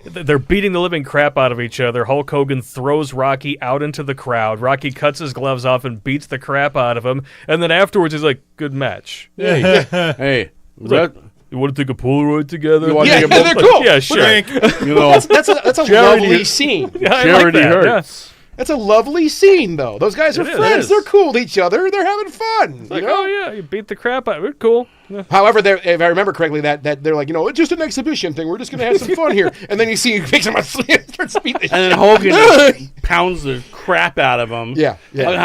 They're beating the living crap out of each other. Hulk Hogan throws Rocky out into the crowd. Rocky cuts his gloves off and beats the crap out of him. And then afterwards, he's like, "Good match." Hey, You want to take a Polaroid together? They're cool. Yeah, sure. That's a lovely scene. Yeah, I like charity that, hurts. That's a lovely scene, though. Those guys are It friends. is. They're cool with each other. They're having fun. Like, you know? oh yeah, you beat the crap out of it. Cool. Yeah. However, if I remember correctly, that they're like, it's just an exhibition thing. We're just going to have some fun here. And then you see he picks him up and starts beating the shit. And then Hogan just pounds the crap out of him. Yeah.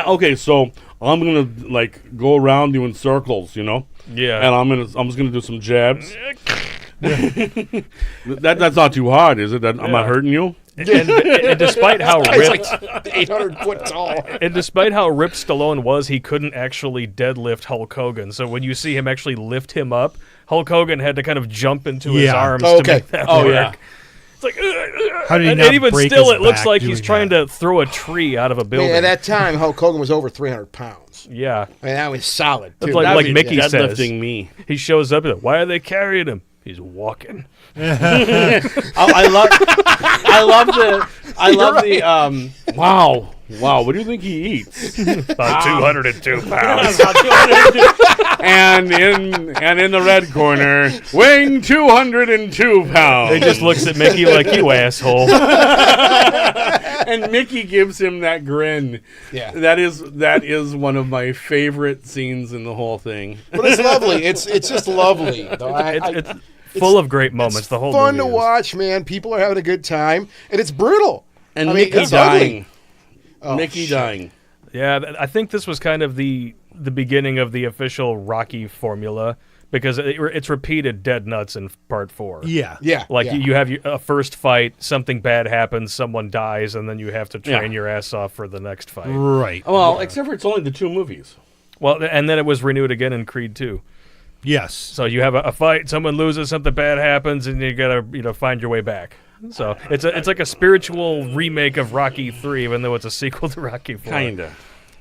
Okay, so I'm gonna like go around doing circles, Yeah. and I'm just gonna do some jabs. That's not too hard, is it? I'm not hurting you. And despite how It's ripped, like 800 foot tall. and despite how ripped Stallone was, he couldn't actually deadlift Hulk Hogan. So when you see him actually lift him up, Hulk Hogan had to kind of jump into his Yeah. arms Oh, to okay. make that Oh, work. yeah. It's like, How did he and not even break still, his it looks back like he's doing trying that? to throw a tree out of a building. At that time, Hulk Hogan was over 300 pounds. Yeah. I mean, that was solid, too. It's like- That'd be Mickey says. deadlifting me. He shows up and like, why are they carrying him? He's walking. I love the wow. What do you think he eats? About 202 pounds. and in the red corner, weighing 202 pounds. He just looks at Mickey like, you asshole. And Mickey gives him that grin. Yeah. That is one of my favorite scenes in the whole thing. But it's lovely. It's just lovely. Though. It's full of great moments. The whole fun movie to is. watch, man. People are having a good time, and it's brutal. And I mean, Mickey it's dying. Oh, Mickey shit. dying. Yeah, I think this was kind of the beginning of the official Rocky formula because it's repeated dead nuts in part 4. Yeah. Yeah. Like yeah. you have a first fight, something bad happens, someone dies, and then you have to train Yeah. your ass off for the next fight. Right. Well, except for it's only the 2 movies. Well, and then it was renewed again in Creed 2. Yes. So you have a fight, someone loses, something bad happens, and you gotta find your way back. So it's like a spiritual remake of Rocky 3, even though it's a sequel to Rocky 4. Kinda.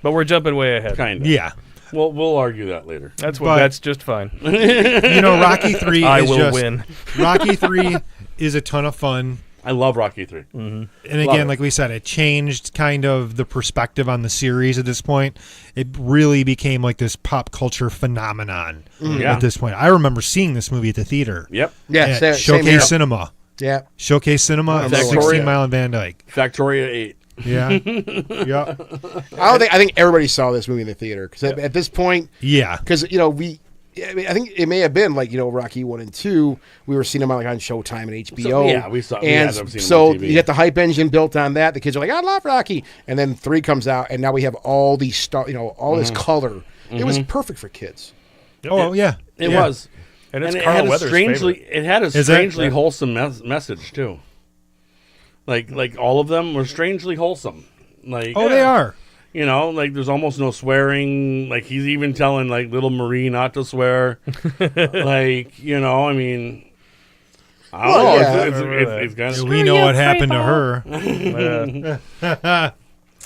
But we're jumping way ahead. Kinda. Yeah. We'll argue that later. That's just fine. Rocky 3 I is will just win. Rocky 3 is a ton of fun. I love Rocky 3. And Love again, it. like we said, it changed kind of the perspective on the series at this point. It really became like this pop culture phenomenon Yeah. at this point. I remember seeing this movie at the theater. Yep. Yeah, At same Showcase here. Cinema. Yeah. Showcase Cinema at Victoria. 16 Mile and Van Dyke. Factoria 8. Yeah. Yeah. I think everybody saw this movie in the theater because at this point, Yeah. because I think it may have been like Rocky 1 and 2. We were seeing them on Showtime and HBO. So, yeah, we saw- we And had them seen them so on TV. you get the hype engine built on that. The kids are like, I love Rocky, and then 3 comes out, and now we have all these all this color. It was perfect for kids. Oh, yeah. It Yeah. was. And it's it Carl had a Weathers' strangely favorite. it had a Is it? strangely Yeah. wholesome message too. Like all of them were strangely wholesome. Like Oh, they are. like there's almost no swearing. Like he's even telling like little Marie not to swear. I mean, I don't know. yeah. It's kind of We know what happened to her.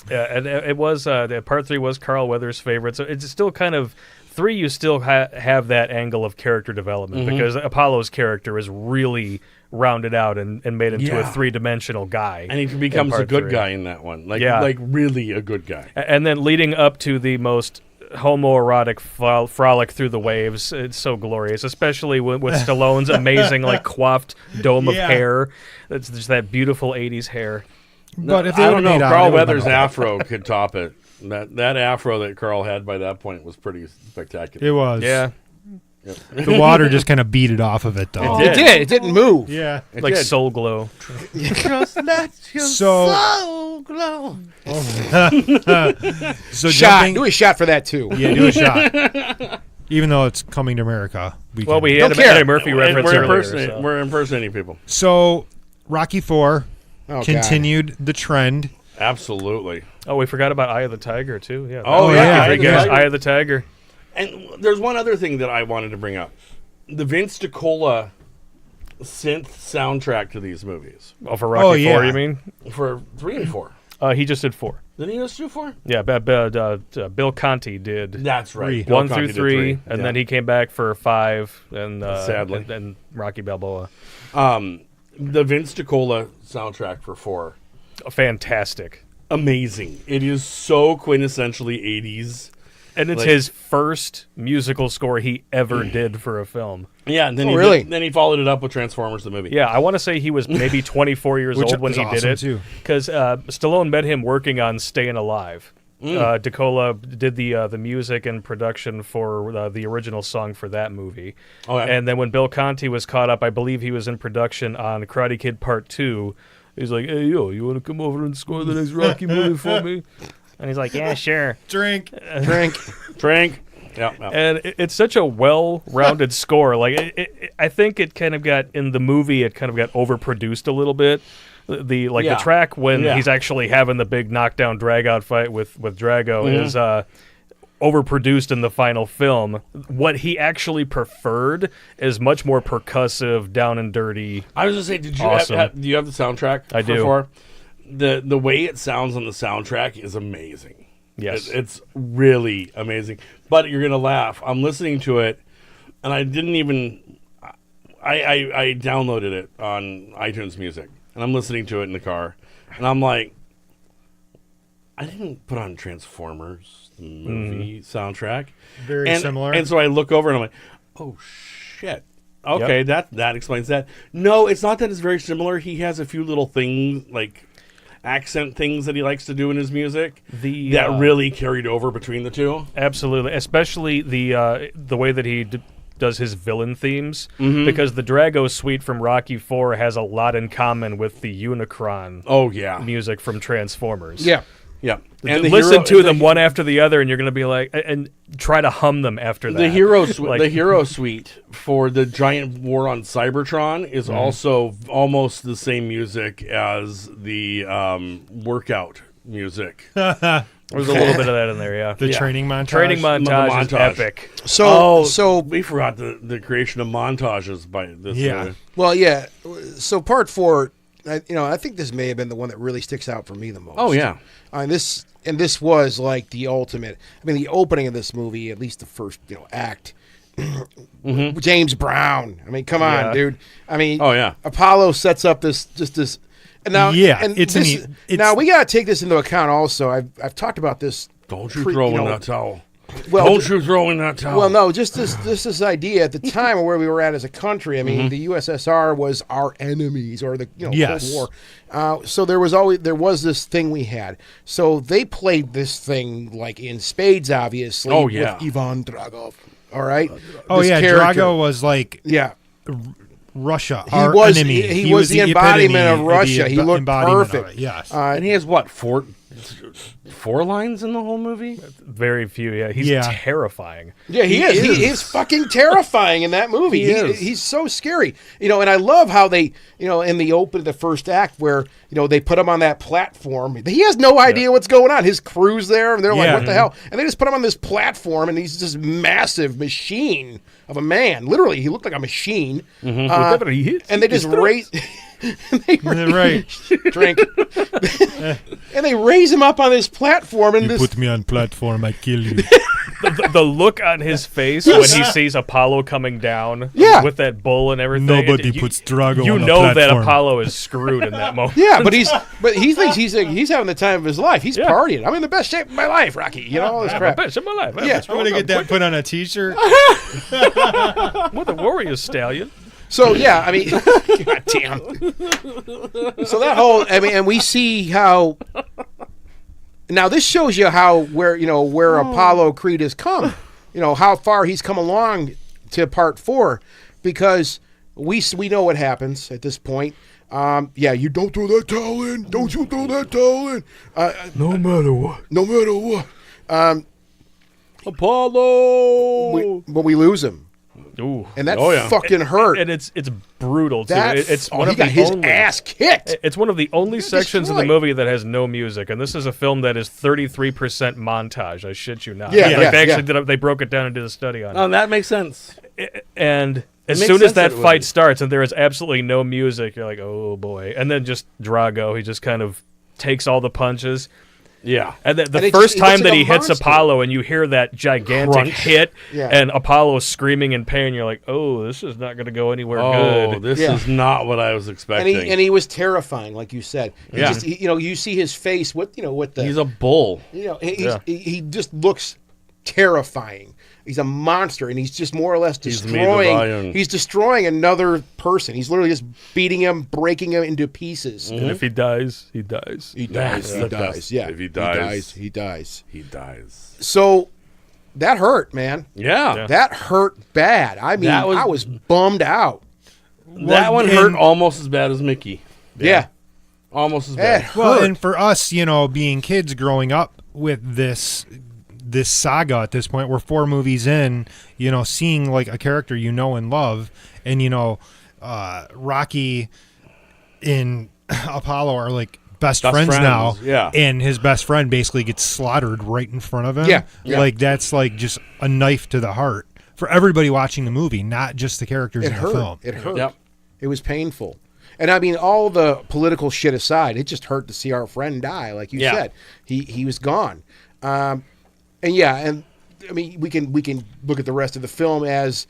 Yeah, and it was part 3 was Carl Weathers' favorite. So it's still kind of 3. You still have that angle of character development because Apollo's character is really rounded out and made into a Yeah. 3-dimensional guy. and he becomes a part good 3. guy in that one. Like Yeah. like really a good guy. And then leading up to the most homoerotic frolic through the waves, it's so glorious, especially with Stallone's amazing coiffed dome of Yeah. hair. It's just that beautiful 80s hair. But if they I would've don't know. made out, Carl it would've been Weathers' okay. afro could top it. That afro that Carl had by that point was pretty spectacular. It was. Yeah, The water just kind of beat it off of it, though. It It did. It didn't move. Yeah. It like did. Soul Glow. Just let your So- soul glow. So Shot. jumping, Do a shot for that too. yeah, do a shot. Even though it's coming to America. Well, we Don't had care. Eddie Murphy reference earlier. So. We're impersonating people. So Rocky 4 Oh, God. continued the trend. Absolutely. Oh, we forgot about Eye of the Tiger too. Yeah. Oh, yeah. Great guys. Eye of the Tiger. And there's one other thing that I wanted to bring up. The Vince DiCola synth soundtrack to these movies. Oh, for Rocky Oh, yeah. 4, you mean? For 3 and 4. He just did 4. Didn't he just do 4? Yeah, Bill Conti did That's right. 1 Bill through Conti did 3, and Yeah. then he came back for 5, and Sadly. and Rocky Balboa. The Vince DiCola soundtrack for 4. Fantastic. Amazing. It is so quintessentially 80s. And it's Like- his first musical score he ever did for a film. Yeah, and then really? then he followed it up with Transformers the movie. Yeah, I want to say he was maybe 24 years Which old when is he awesome, did it. too. Because Stallone met him working on Staying Alive. DiCola did the music and production for the original song for that movie. Oh, yeah. And then when Bill Conti was caught up, I believe he was in production on Karate Kid Part 2. He's like, hey, yo, you want to come over and score the next Rocky movie for me? And he's like, yeah, sure. Drink. Drink. Yeah. And it's such a well-rounded score. Like, I think it kind of got, in the movie, it kind of got overproduced a little bit. The Yeah. track when Yeah. he's actually having the big knockdown drag-out fight with Drago is overproduced in the final film. What he actually preferred is much more percussive, down and dirty. I was going to say, did you Awesome. do you have the soundtrack? I for do. 4? The way it sounds on the soundtrack is amazing. Yes. It's really amazing. But you're going to laugh. I'm listening to it, and I didn't even... I downloaded it on iTunes Music, and I'm listening to it in the car, and I'm like, I didn't put on Transformers, the movie soundtrack. Very similar. And so I look over, and I'm like, oh, shit. Okay, that explains that. No, it's not that it's very similar. He has a few little things, like accent things that he likes to do in his music that really carried over between the two. Absolutely, especially the way that he does his villain themes, because the Drago suite from Rocky IV has a lot in common with the Unicron Oh, yeah. music from Transformers. Yeah. Yeah. And listen to them one after the other, and you're going to be like, and try to hum them after that. The hero suite for the giant war on Cybertron is also almost the same music as the workout music. There's a little bit of that in there, yeah. The training montage. Training montage is montage. epic. So We forgot the creation of montages by this. Yeah. well, yeah. So part 4, I think this may have been the one that really sticks out for me the most. Oh, yeah. This was like the ultimate. I mean, the opening of this movie, at least the first act. James Brown. I mean, come on, Yeah. dude. I mean, Oh, yeah. Apollo sets up this. And now, Yeah, and it's this, now we got to take this into account. Also, I've talked about this. Don't you throw in that towel. Well, Don't you throw in that towel. Well, no, just this idea at the time of where we were at as a country. I mean, the USSR was our enemies, or the Yes. Cold War. So there was this thing we had. So they played this thing like in spades, obviously. Oh, yeah. with Ivan Drago. All right. Oh, This yeah. character. Drago was like Yeah. Russia, He our was enemy. he was the embodiment epitome of Russia. He looked embodiment of perfect. it, yes. and he has what, four lines in the whole movie? Very few, yeah. He's Yeah. terrifying. Yeah, he is. He is fucking terrifying in that movie. He is. He's so scary. And I love how they, in the first act where, they put him on that platform. He has no idea what's going on. His crew's there, and they're like, Yeah. what the hell? And they just put him on this platform, and he's this massive machine of a man. Literally, he looked like a machine. Whatever he hits, And they just raise... Right. Drink. And they raise him up on this platform, and this... me on platform, I kill you. the look on his face when he sees Apollo coming down with that bull and everything. Drago You know that Apollo is screwed in that moment. Yeah, but he thinks he's having the time of his life. He's partying. I'm in the best shape of my life, Rocky. All this crap. Best of my life. Yeah. I'm going to get that put on a t-shirt. What the warrior stallion. So yeah, I mean, God damn. So that whole, and we see how. Now this shows you where Apollo Creed has come. How far he's come along to part 4, because we know what happens at this point. You don't throw that towel in. Don't you throw that towel in. No matter what. No matter what. Apollo! But we lose him. Ooh. And that fucking hurt. And it's brutal too. It's one he of got the his only, ass kicked. It's one of the only sections of the destroyed. movie that has no music, and this is a film that is 33% montage. I shit you not. Yeah, they actually they broke it down and did a study on it. Oh, that makes sense. And as makes soon as sense that that it fight wouldn't. starts and there is absolutely no music, you're like, oh boy. And then just Drago, he just kind of takes all the punches. Yeah. And the And it first just- he time looks that like he a hits monster. Apollo and you hear that gigantic Crunch. hit Yeah. and Apollo screaming in pain, you're like, oh, this is not going to go anywhere Oh, good. this Yeah. is not what I was And expecting. he was terrifying, like you said. He Yeah. just, you see his face with with the He's a bull. he just looks terrifying. He's a monster, and he's just more or less He's made of destroying. iron. He's destroying another person. He's literally just beating him, breaking him into pieces. And if he dies, he dies. He That's dies. He the dies. best. Yeah. If he dies. He dies. He dies. So that hurt, man. Yeah. That hurt bad. I mean, That was- I was bummed out. That one and- hurt almost as bad as Mickey. Yeah. Almost as It bad. hurt. Well, and for us, being kids growing up with this saga at this point, we're 4 movies in, seeing like a character and love, and Rocky and Apollo are like best friends now, yeah. and his best friend basically gets slaughtered right in front of him. Yeah. Like that's like just a knife to the heart for everybody watching the movie, not just the characters It in the hurt. film. It hurt. Yep. It was painful. And I mean, all the political shit aside, it just hurt to see our friend die. Like you Yeah. said, he was gone. And I mean, we can look at the rest of the film as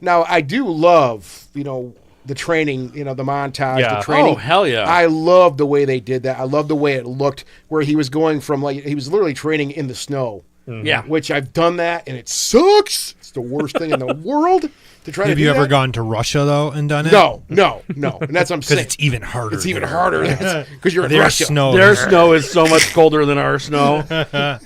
Now I do love the training, the montage, Yeah. the training. Oh, hell yeah. I love the way they did that. I love the way it looked, where he was going from he was literally training in the snow. Yeah. Which I've done that, and it sucks. It's the worst thing in the world to try to Have do you ever that. gone to Russia though and done it? No. And that's what I'm because saying. it's even harder. It's even there. harder because you're in There's Russia. snow. Their there. snow is so much colder than our snow. I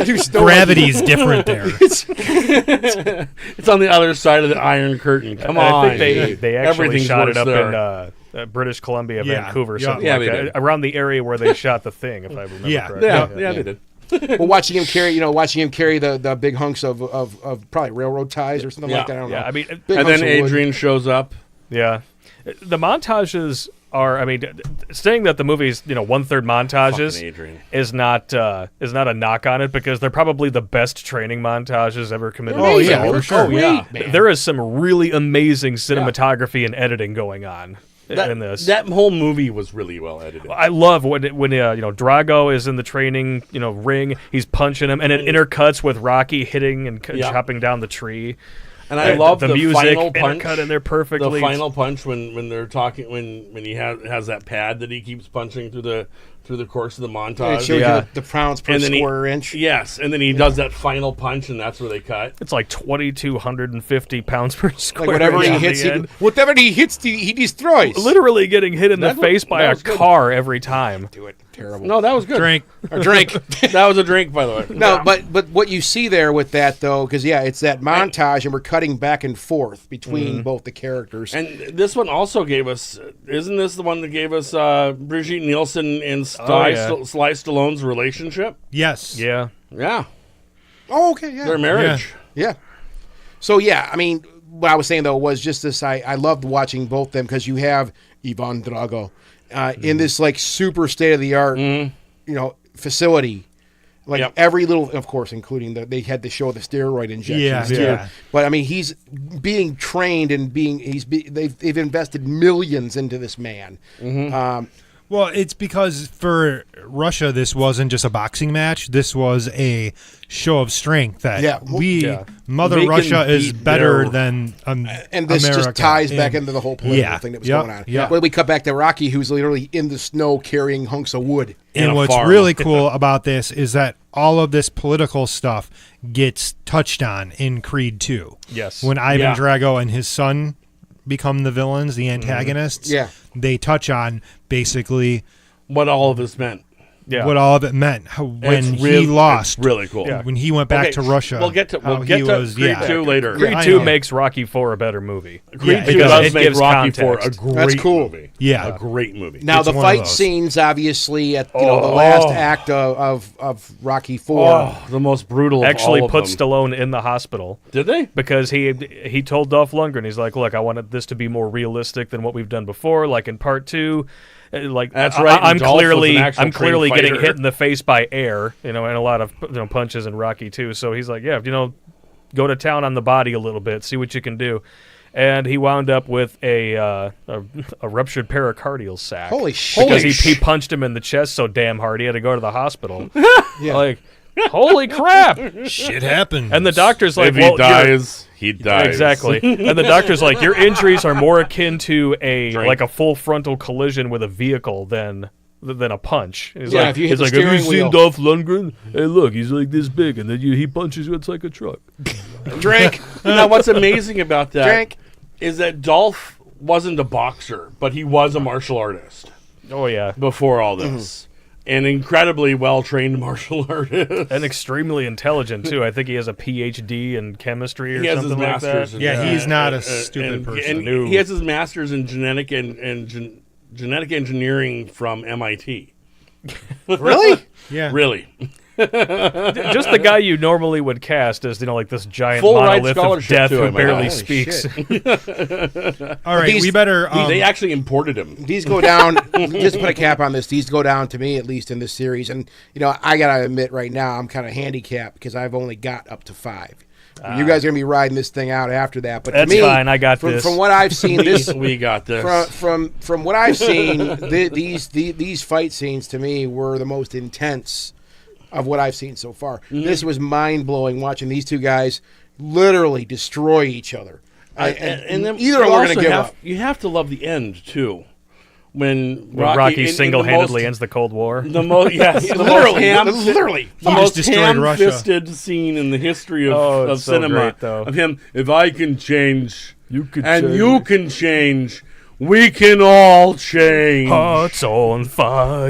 do snow Gravity's different there. It's on the other side of the Iron Curtain. Come I on. think they actually Everything's shot it worse up there. in British Columbia, Yeah. Vancouver, Yeah. something Yeah, like they that. did. Around the area where they shot the thing, if I remember Yeah. correctly. Yeah, they did. Well, watching him carry the big hunks of probably railroad ties or something Yeah. like that. I don't know. Yeah, I mean, Big And hunks then of wood. Adrian shows up. yeah. The montages are, I mean, saying that the movie's 1/3 montages Fucking Adrian. is not a knock on it, because they're probably the best training montages ever committed. Oh, to yeah, film. for sure. Oh, yeah. Man. There is some really amazing cinematography and editing going on in this. That whole movie was really well edited. I love when Drago is in the training ring, he's punching him, and it intercuts with Rocky hitting and Yeah. chopping down the tree. And I love the music final punch. intercut in there perfectly. The final punch when they're talking when he has that pad that he keeps punching through the course of the And it montage. shows Yeah. you the pounds per And then square inch. Yes, and then he does that final punch, and that's where they cut. It's like 2,250 pounds per square. Like whatever inch he at the hits, end. whatever he hits, he destroys. Literally getting hit in the That face by that a was good. car every time. Do it. Terrible. No, that was good. Drink. Or drink. That was a drink, by the way. No, but what you see there with that though, because it's that montage, and we're cutting back and forth between both the characters. And this one also gave us, isn't this the one that gave us Brigitte Nielsen and Sly Stallone's relationship? Yes. Yeah. Yeah, Oh, okay, yeah, their marriage. yeah. So I mean, what I was saying though was just this. I loved watching both them, because you have Ivan Drago in this like super state of the art, facility. Like Yep. every little, of course, including they had to show the steroid injections Yeah, too. yeah. But I mean, he's being trained and they've invested millions into this man. Well, it's because for Russia, this wasn't just a boxing match. This was a show of strength that Mother We can Russia is beat better their- than And this America. just ties back And- into the whole political Yeah. thing that was Yep. going on. Yep. When we cut back to Rocky, who's literally in the snow carrying hunks of wood. In And a what's farm. really cool about this is that all of this political stuff gets touched on in Creed 2. Yes. When Ivan Yeah. Drago and his son become the villains, the antagonists, Yeah. they touch on basically What all of this meant. Yeah. what all of it meant. How, when It's he lost, it's really cool. Yeah. when he went back Okay, to Russia. We'll get to how Creed he was, 2 later. Creed I 2 know. makes Rocky 4 a better movie. Creed Yeah, 2 because does it make gives Rocky 4 a context. great That's cool. movie. Yeah. A great movie. Now It's the one of fight those. scenes, obviously, at the last act of Rocky 4. Oh, the most brutal Actually of all put of them. Stallone in the hospital Did they? because he told Dolph Lundgren, he's like, look, I wanted this to be more realistic than what we've done before. Like in part 2, like That's right, I'm and Dolph was an clearly actual I'm clearly trained getting fighter. hit in the face by air, and a lot of punches in Rocky 2. So he's like, yeah, go to town on the body a little bit, see what you can do. and he wound up with a ruptured pericardial sac. Holy shit! Because he punched him in the chest so damn hard he had to go to the hospital. Yeah. Like, holy crap! Shit happened. And the doctor's like, If he well, dies, he dies. exactly. And the doctor's like, your injuries are more akin to Drink. like a full frontal collision with a vehicle than a punch. He's Yeah, like, if you hit he's the like, have you steering seen wheel." Dolph Lundgren? Hey, look, he's like this big, and then he punches you. It's like a truck. Drink, Now, what's amazing about that drink. is that Dolph wasn't a boxer, but he was a martial artist Oh yeah, before all this. An incredibly well-trained martial artist. and extremely intelligent too. I think he has a PhD in chemistry or He has his something like master's. that. in Yeah, that. he's not a stupid and, person. And No. he has his master's in genetic genetic engineering from MIT. Really? Yeah. Really, Just the guy you normally would cast as like this giant Full ride monolith of scholarship death to who him, I barely know. speaks. All right, These- we better. they actually imported him. These go down. Just to put a cap on this. These go down to me at least in this series, and I gotta admit right now I'm kind of handicapped because I've only got up to 5. You guys are gonna be riding this thing out after that, but That's to me, fine, I got from, this. From what I've seen, this We got this. from what I've seen, these fight scenes to me were the most intense of what I've seen so far. This was mind blowing watching these two guys literally destroy each other. And then either of them are going to give up. You have to love the end too, when Rocky in single-handedly ends the Cold War. the most Literally. the He most just destroyed Russia. ham-fisted scene in the history of, Oh, of it's so cinema great, though. of him. If I can change, You could and change. you can change, we can all change. Hearts on fire.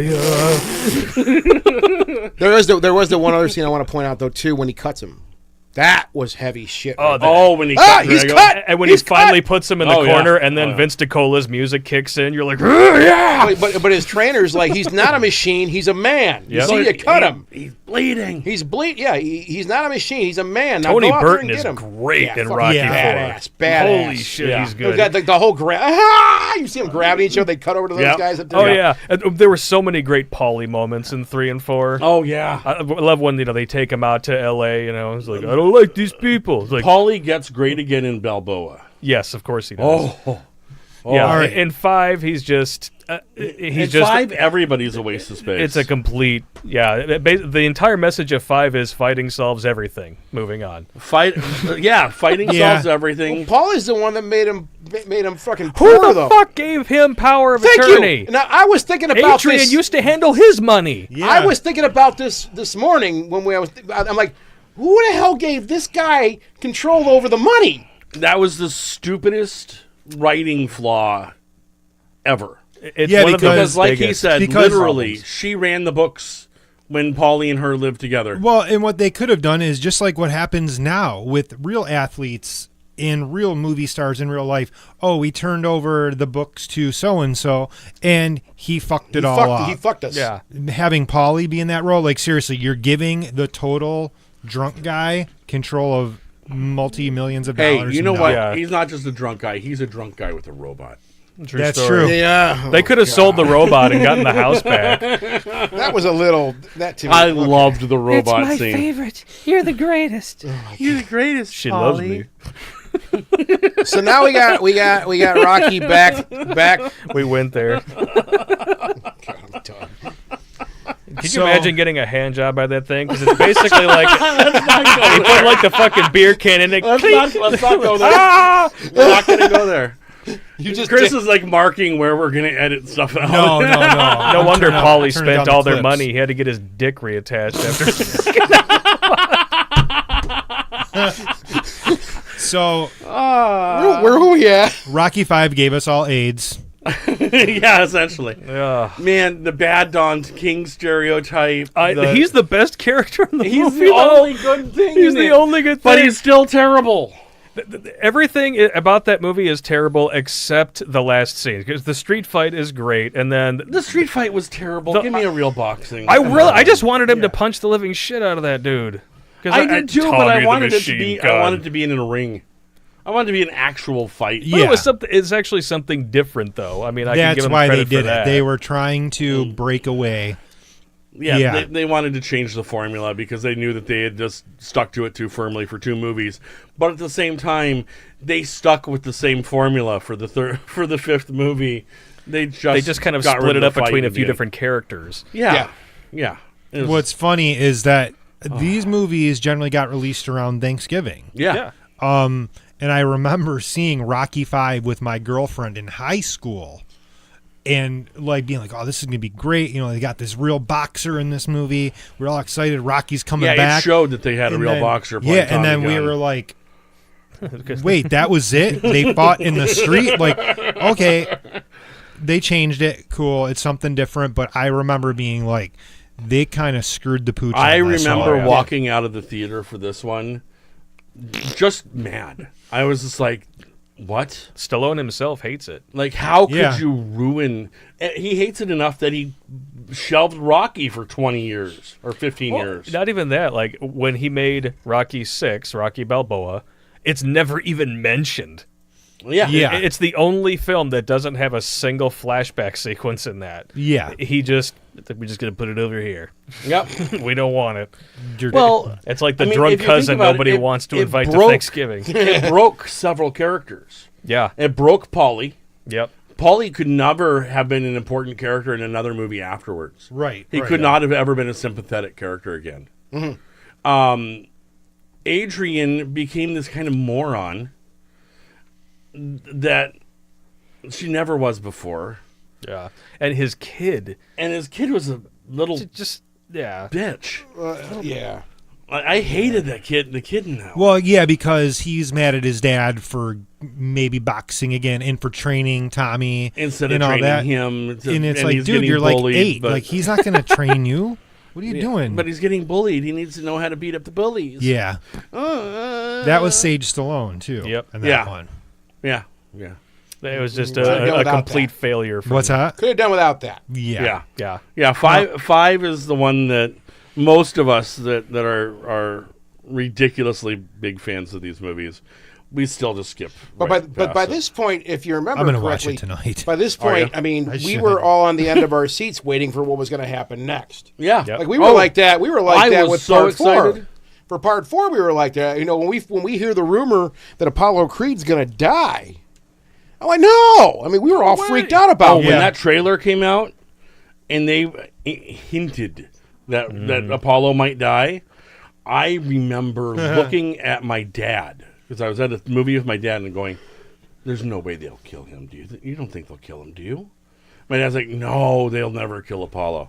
There was the one other scene I want to point out though too when he cuts him. That was heavy shit. Oh, right that- Oh, when he Ah, cut he's Drago. cut! And when He's he finally cut! puts him in the Oh, yeah. corner, and then Oh, yeah. Vince DiCola's music kicks in, you're like, yeah. But his trainer's like, he's not a machine. He's a man. You Yep. see, you cut him. He's bleeding. He's Yeah, he's not a machine. He's a man. Now Tony go out there Burton and is get him. great in fucking Rocky badass, IV. badass. Holy shit, Yeah. he's You good. got the whole grab. You see him grabbing each other. They cut over to those Yep. guys. Oh yeah, there were so many great Paulie moments in 3 and 4. Oh yeah. I love when they take him out to L.A. It's like I don't like these people. It's like Paulie gets great again in Balboa. yes, of course he does. Oh, yeah. all right. In 5, he's just in 5, everybody's a waste of space. It's a complete the entire message of 5 is fighting solves everything. Moving on. fighting Yeah. solves everything. Paul is the one that made him fucking Who poor the though. fuck gave him power of Thank attorney? you. Now I was thinking about Adrian this. used to handle his money. Yeah. I was thinking about this morning when I'm like, who the hell gave this guy control over the money? That was the stupidest writing flaw ever. It's Yeah, one of the Because, like he biggest. said, because- literally, she ran the books when Paulie and her lived together. Well, and what they could have done is just like what happens now with real athletes and real movie stars in real life. Oh, we turned over the books to so and so, and he fucked it all up. He fucked us. Yeah. Having Paulie be in that role, like seriously, you're giving the total drunk guy control of multi-millions of Hey, dollars. you know in what? Yeah. He's not just a drunk guy. He's a drunk guy with a robot. True That's story. true. Yeah. They could have sold the robot and gotten the house back. That was a little. That to me. I okay. loved the robot scene. favorite. You're the greatest. You're the greatest. She loves me. So now we got Rocky back. We went there. I'm done. Can you imagine getting a hand job by that thing? Because it's basically like you put like the fucking beer can in it. Let's not go there. Ah! We're not going to go there. You just Chris is like marking where we're going to edit stuff out. No. No wonder Paulie turn it down spent the all their clips. money. He had to get his dick reattached after. So where are we at? Rocky V gave us all AIDS. Yeah, essentially. Ugh. Man, the bad Don King stereotype. He's the best character in the he's movie. the though. only good thing. He's in the it. only good thing. But he's still terrible. Everything about that movie is terrible except the last scene. Because the street fight is great, and then The street fight was terrible. The- Give me a real boxing. I just wanted him to punch the living shit out of that dude. 'Cause I did too, but I wanted it to Machine be. Gun. I wanted it to be in a ring. I wanted it to be an actual fight. But Yeah. it's actually something different, though. I mean, I can give That's him why they credit for did it. that. They were trying to break away. Yeah. They wanted to change the formula because they knew that they had just stuck to it too firmly for 2 movies. But at the same time, they stuck with the same formula for the 5th movie. They just kind of got split rid it of up the fight between a in the few end. different characters. Yeah. It was- What's funny is that these movies generally got released around Thanksgiving. yeah. And I remember seeing Rocky V with my girlfriend in high school and like being like, oh, this is going to be great. You know, they got this real boxer in this movie. We're all excited. Rocky's coming Yeah, back. it showed that they had a And real then- boxer playing Yeah, and Tommy then we Gunn. were like, wait, that was it? They fought in the street? Like, okay, they changed it. Cool. It's something different. But I remember being like, they kind of screwed the pooch. I on this remember one. walking out of the theater for this one just mad. I was just like, what? Stallone himself hates it. Like, how could Yeah. you ruin... He hates it enough that he shelved Rocky for 20 years or 15 years. Not even that. Like when he made Rocky 6, Rocky Balboa, it's never even mentioned. Yeah. Yeah. It's the only film that doesn't have a single flashback sequence in that. Yeah. We're just going to put it over here. Yep. We don't want it. Well, It's like the I mean, drunk if you think cousin about it, nobody it- wants to it invite to broke- Thanksgiving. it broke several characters. Yeah. It broke Paulie. Yep. Paulie could never have been an important character in another movie afterwards. Right. He right. could not have ever been a sympathetic character again. Adrian became this kind of moron that she never was before. Yeah. And his kid, And his kid was a little just, yeah. bitch. Yeah. I hated that kid, the kid in that one. Well, yeah, because he's mad at his dad for maybe boxing again and for training Tommy Instead of and all training that. him. And it's and like, he's dude, getting you're like bullied, 8. but- Like, he's not going to train you. What are you Yeah, doing? But he's getting bullied. He needs to know how to beat up the bullies. yeah, that was Sage Stallone too. Yep. in that Yeah. one. Yeah. It was just Could've done a without complete that. failure. From, What's that? Could have done without that. Yeah. Yeah. Yeah. Five is the one that most of us that are ridiculously big fans of these movies, we still just skip. But right by past it. this point, if you remember I'm going to watch correctly, it tonight. by this Are point, ya? I mean, I we should. were all on the end of our seats waiting for what was going to happen next. Yeah. Yep. Like we were like that. We were like I that was with so part excited. 4. For part 4, we were like that. You know, when we hear the rumor that Apollo Creed's going to die, I'm like, no. I mean, we were all freaked out about when it. that trailer came out and they hinted that Apollo might die, I remember looking at my dad because I was at a movie with my dad and going, "There's no way they'll kill him. Do you? You don't think they'll kill him, do you?" My dad's like, "No, they'll never kill Apollo."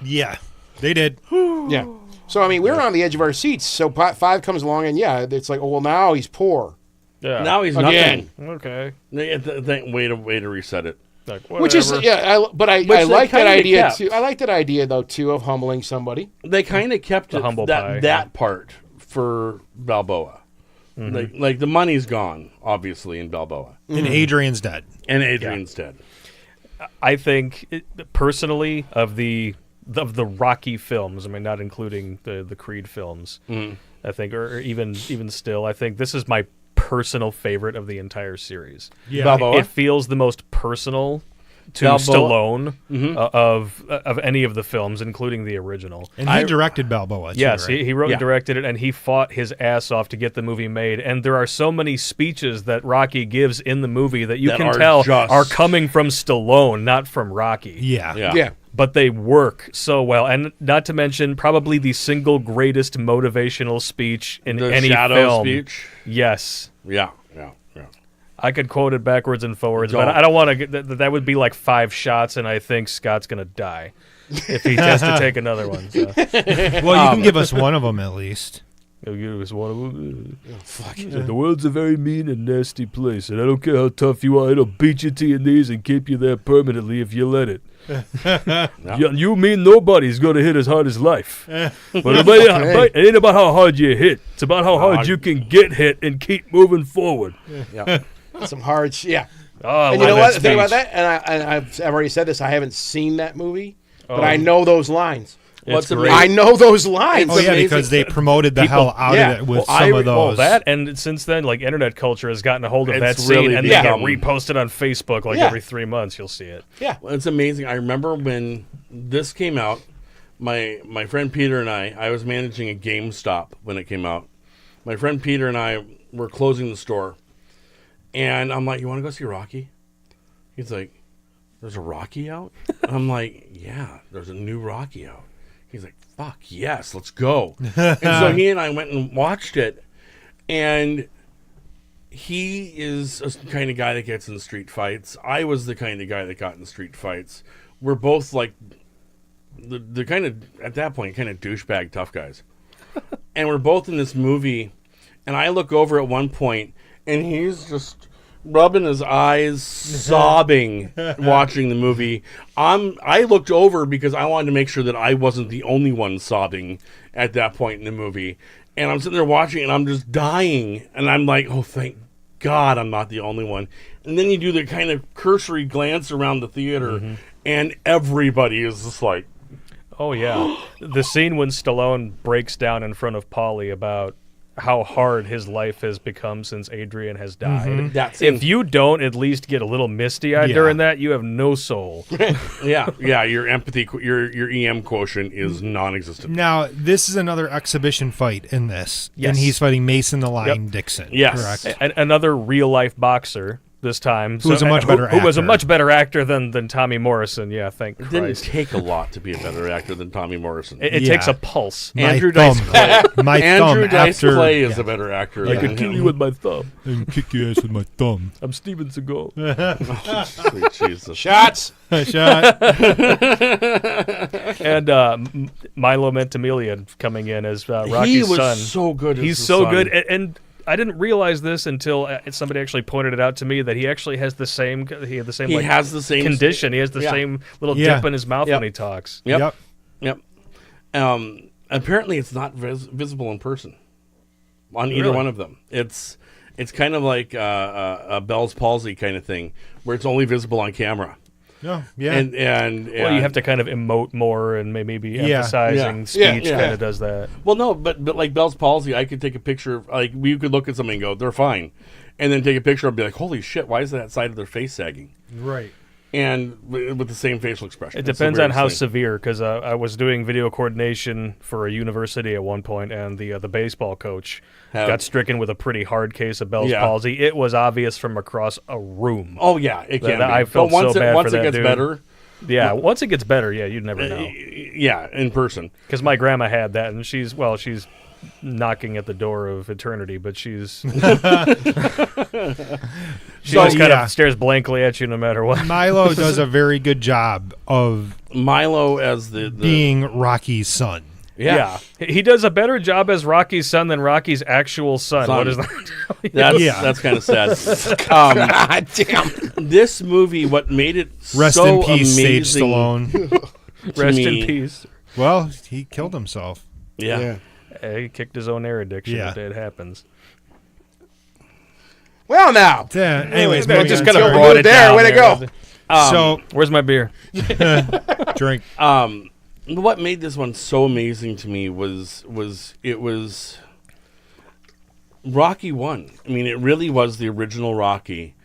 Yeah, they did. Yeah. So I mean, we were on the edge of our seats. So 5 comes along, and yeah, it's like, oh well, now he's poor. Yeah. Now he's Again. nothing. Okay. Way to reset it. Like, Which is whatever. yeah, but I Which they like that kinda idea kept. too. I like that idea though too of humbling somebody. They kind of kept The it, humble pie, that part for Balboa. Like the money's gone, obviously, in Balboa, And Adrian's dead. and Adrian's dead. I think personally of the Rocky films, I mean, not including the Creed films, I think, or even still, I think this is my personal favorite of the entire series. Yeah. Balboa? It feels the most personal to Balboa? Stallone of any of the films, including the original. And he directed Balboa, too, Yes, right? he wrote Yeah. and directed it, and he fought his ass off to get the movie made. And there are so many speeches that Rocky gives in the movie that you That can are tell just- are coming from Stallone, not from Rocky. Yeah. Yeah. But they work so well, and not to mention probably the single greatest motivational speech in The any shadow film. speech. Yes, Yeah. I could quote it backwards and forwards, but Don't. I don't want to get that would be like 5 shots, and I think Scott's gonna die if he has to take another one. So. Well, you can give us one of them at least. The world's a very mean and nasty place, and I don't care how tough you are, it'll beat you to your knees and keep you there permanently if you let it. You mean nobody's going to hit as hard as life. But it ain't about how hard you hit. It's about how hard you can get hit and keep moving forward. Yeah. Some hard yeah. Oh, And you know what? The thing about speech. that, and I've already said this, I haven't seen that movie, but Oh. I know those lines. What's It's great? great. I know those lines. Oh, yeah, amazing. because they promoted the People- hell out yeah. of it with Well, some of those. that, and since then, like, internet culture has gotten a hold of that It's scene, really and they get become- reposted on Facebook like Yeah. every 3 months. You'll see it. Yeah. Well, it's amazing. I remember when this came out, my friend Peter and I was managing a GameStop when it came out. My friend Peter and I were closing the store, and I'm like, "You want to go see Rocky?" He's like, "There's a Rocky out?" I'm like, "Yeah, there's a new Rocky out." He's like, "Fuck yes, let's go." And so he and I went and watched it, and he is a kind of guy that gets in street fights. I was the kind of guy that got in street fights. We're both like the kind of, at that point, kind of douchebag tough guys. And we're both in this movie, and I look over at one point, and he's just rubbing his eyes, sobbing, watching the movie. I looked over because I wanted to make sure that I wasn't the only one sobbing at that point in the movie. And I'm sitting there watching, and I'm just dying. And I'm like, oh, thank God I'm not the only one. And then you do the kind of cursory glance around the theater, and everybody is just like, Oh, yeah. The scene when Stallone breaks down in front of Paulie about how hard his life has become since Adrian has died. that scene. If you don't at least get a little misty-eyed during that, you have no soul. yeah, your empathy, your EM quotient is non-existent. Now, this is another exhibition fight in this, Yes. and he's fighting Mason the Lion Dixon. Yes. Correct. Another real-life boxer this time. Who was a much better Who was a actor. much better actor than Tommy Morrison. Yeah, thank It didn't Christ. take a lot to be a better actor than Tommy Morrison. It Yeah. takes a pulse. My Andrew Dice thumb. Clay. My Andrew thumb Dice after Clay is a better actor I than could kill him. you with my thumb. and kick your ass with my thumb. I'm Steven Seagal. Sweet Jesus. Shots. Shot. And Milo Ventimiglia coming in as Rocky's He was son. so good as He's the so son. good, and I didn't realize this until somebody actually pointed it out to me that he actually has the same. He had the same. He like, has the same condition. He has the Yeah. same little Yeah. dip in his mouth Yep. when he talks. Yep. Yep. Apparently, it's not visible in person on either Really? one of them. It's kind of like a Bell's palsy kind of thing, where it's only visible on camera. No, yeah. And Well, you have to kind of emote more, and maybe Yeah. emphasizing Yeah. speech Yeah. kind of does that. well, no, but like Bell's palsy, I could take a picture of, like, we could look at somebody and go, they're fine, and then take a picture and be like, holy shit, why is that side of their face sagging? right. And with the same facial expression. It It's the depends on weirdest how thing. severe, because I was doing video coordination for a university at one point, and the baseball coach got stricken with a pretty hard case of Bell's Yeah. palsy. It was obvious from across a room. Oh yeah, it can. I be. felt but once so bad once for it that gets dude. better, Yeah, once it gets better, yeah, you'd never know. yeah, in person. Because my grandma had that, and she's knocking at the door of eternity, but she just kind of stares blankly at you no matter what. Milo does a very good job of Milo as the being Rocky's son. Yeah. He does a better job as Rocky's son than Rocky's actual son. Son. What is that? That's kind of sad. God damn. This movie, what made it Rest so in peace, amazing Sage Stallone. to Rest me- in peace. Well, he killed himself. Yeah. He kicked his own air addiction. Yeah. It happens. Well, now. Yeah, anyways, They moving just on. kind of Sorry. brought it there, down. way to go. So, Where's my beer? drink. What made this one so amazing to me was Rocky 1. I mean, it really was the original Rocky.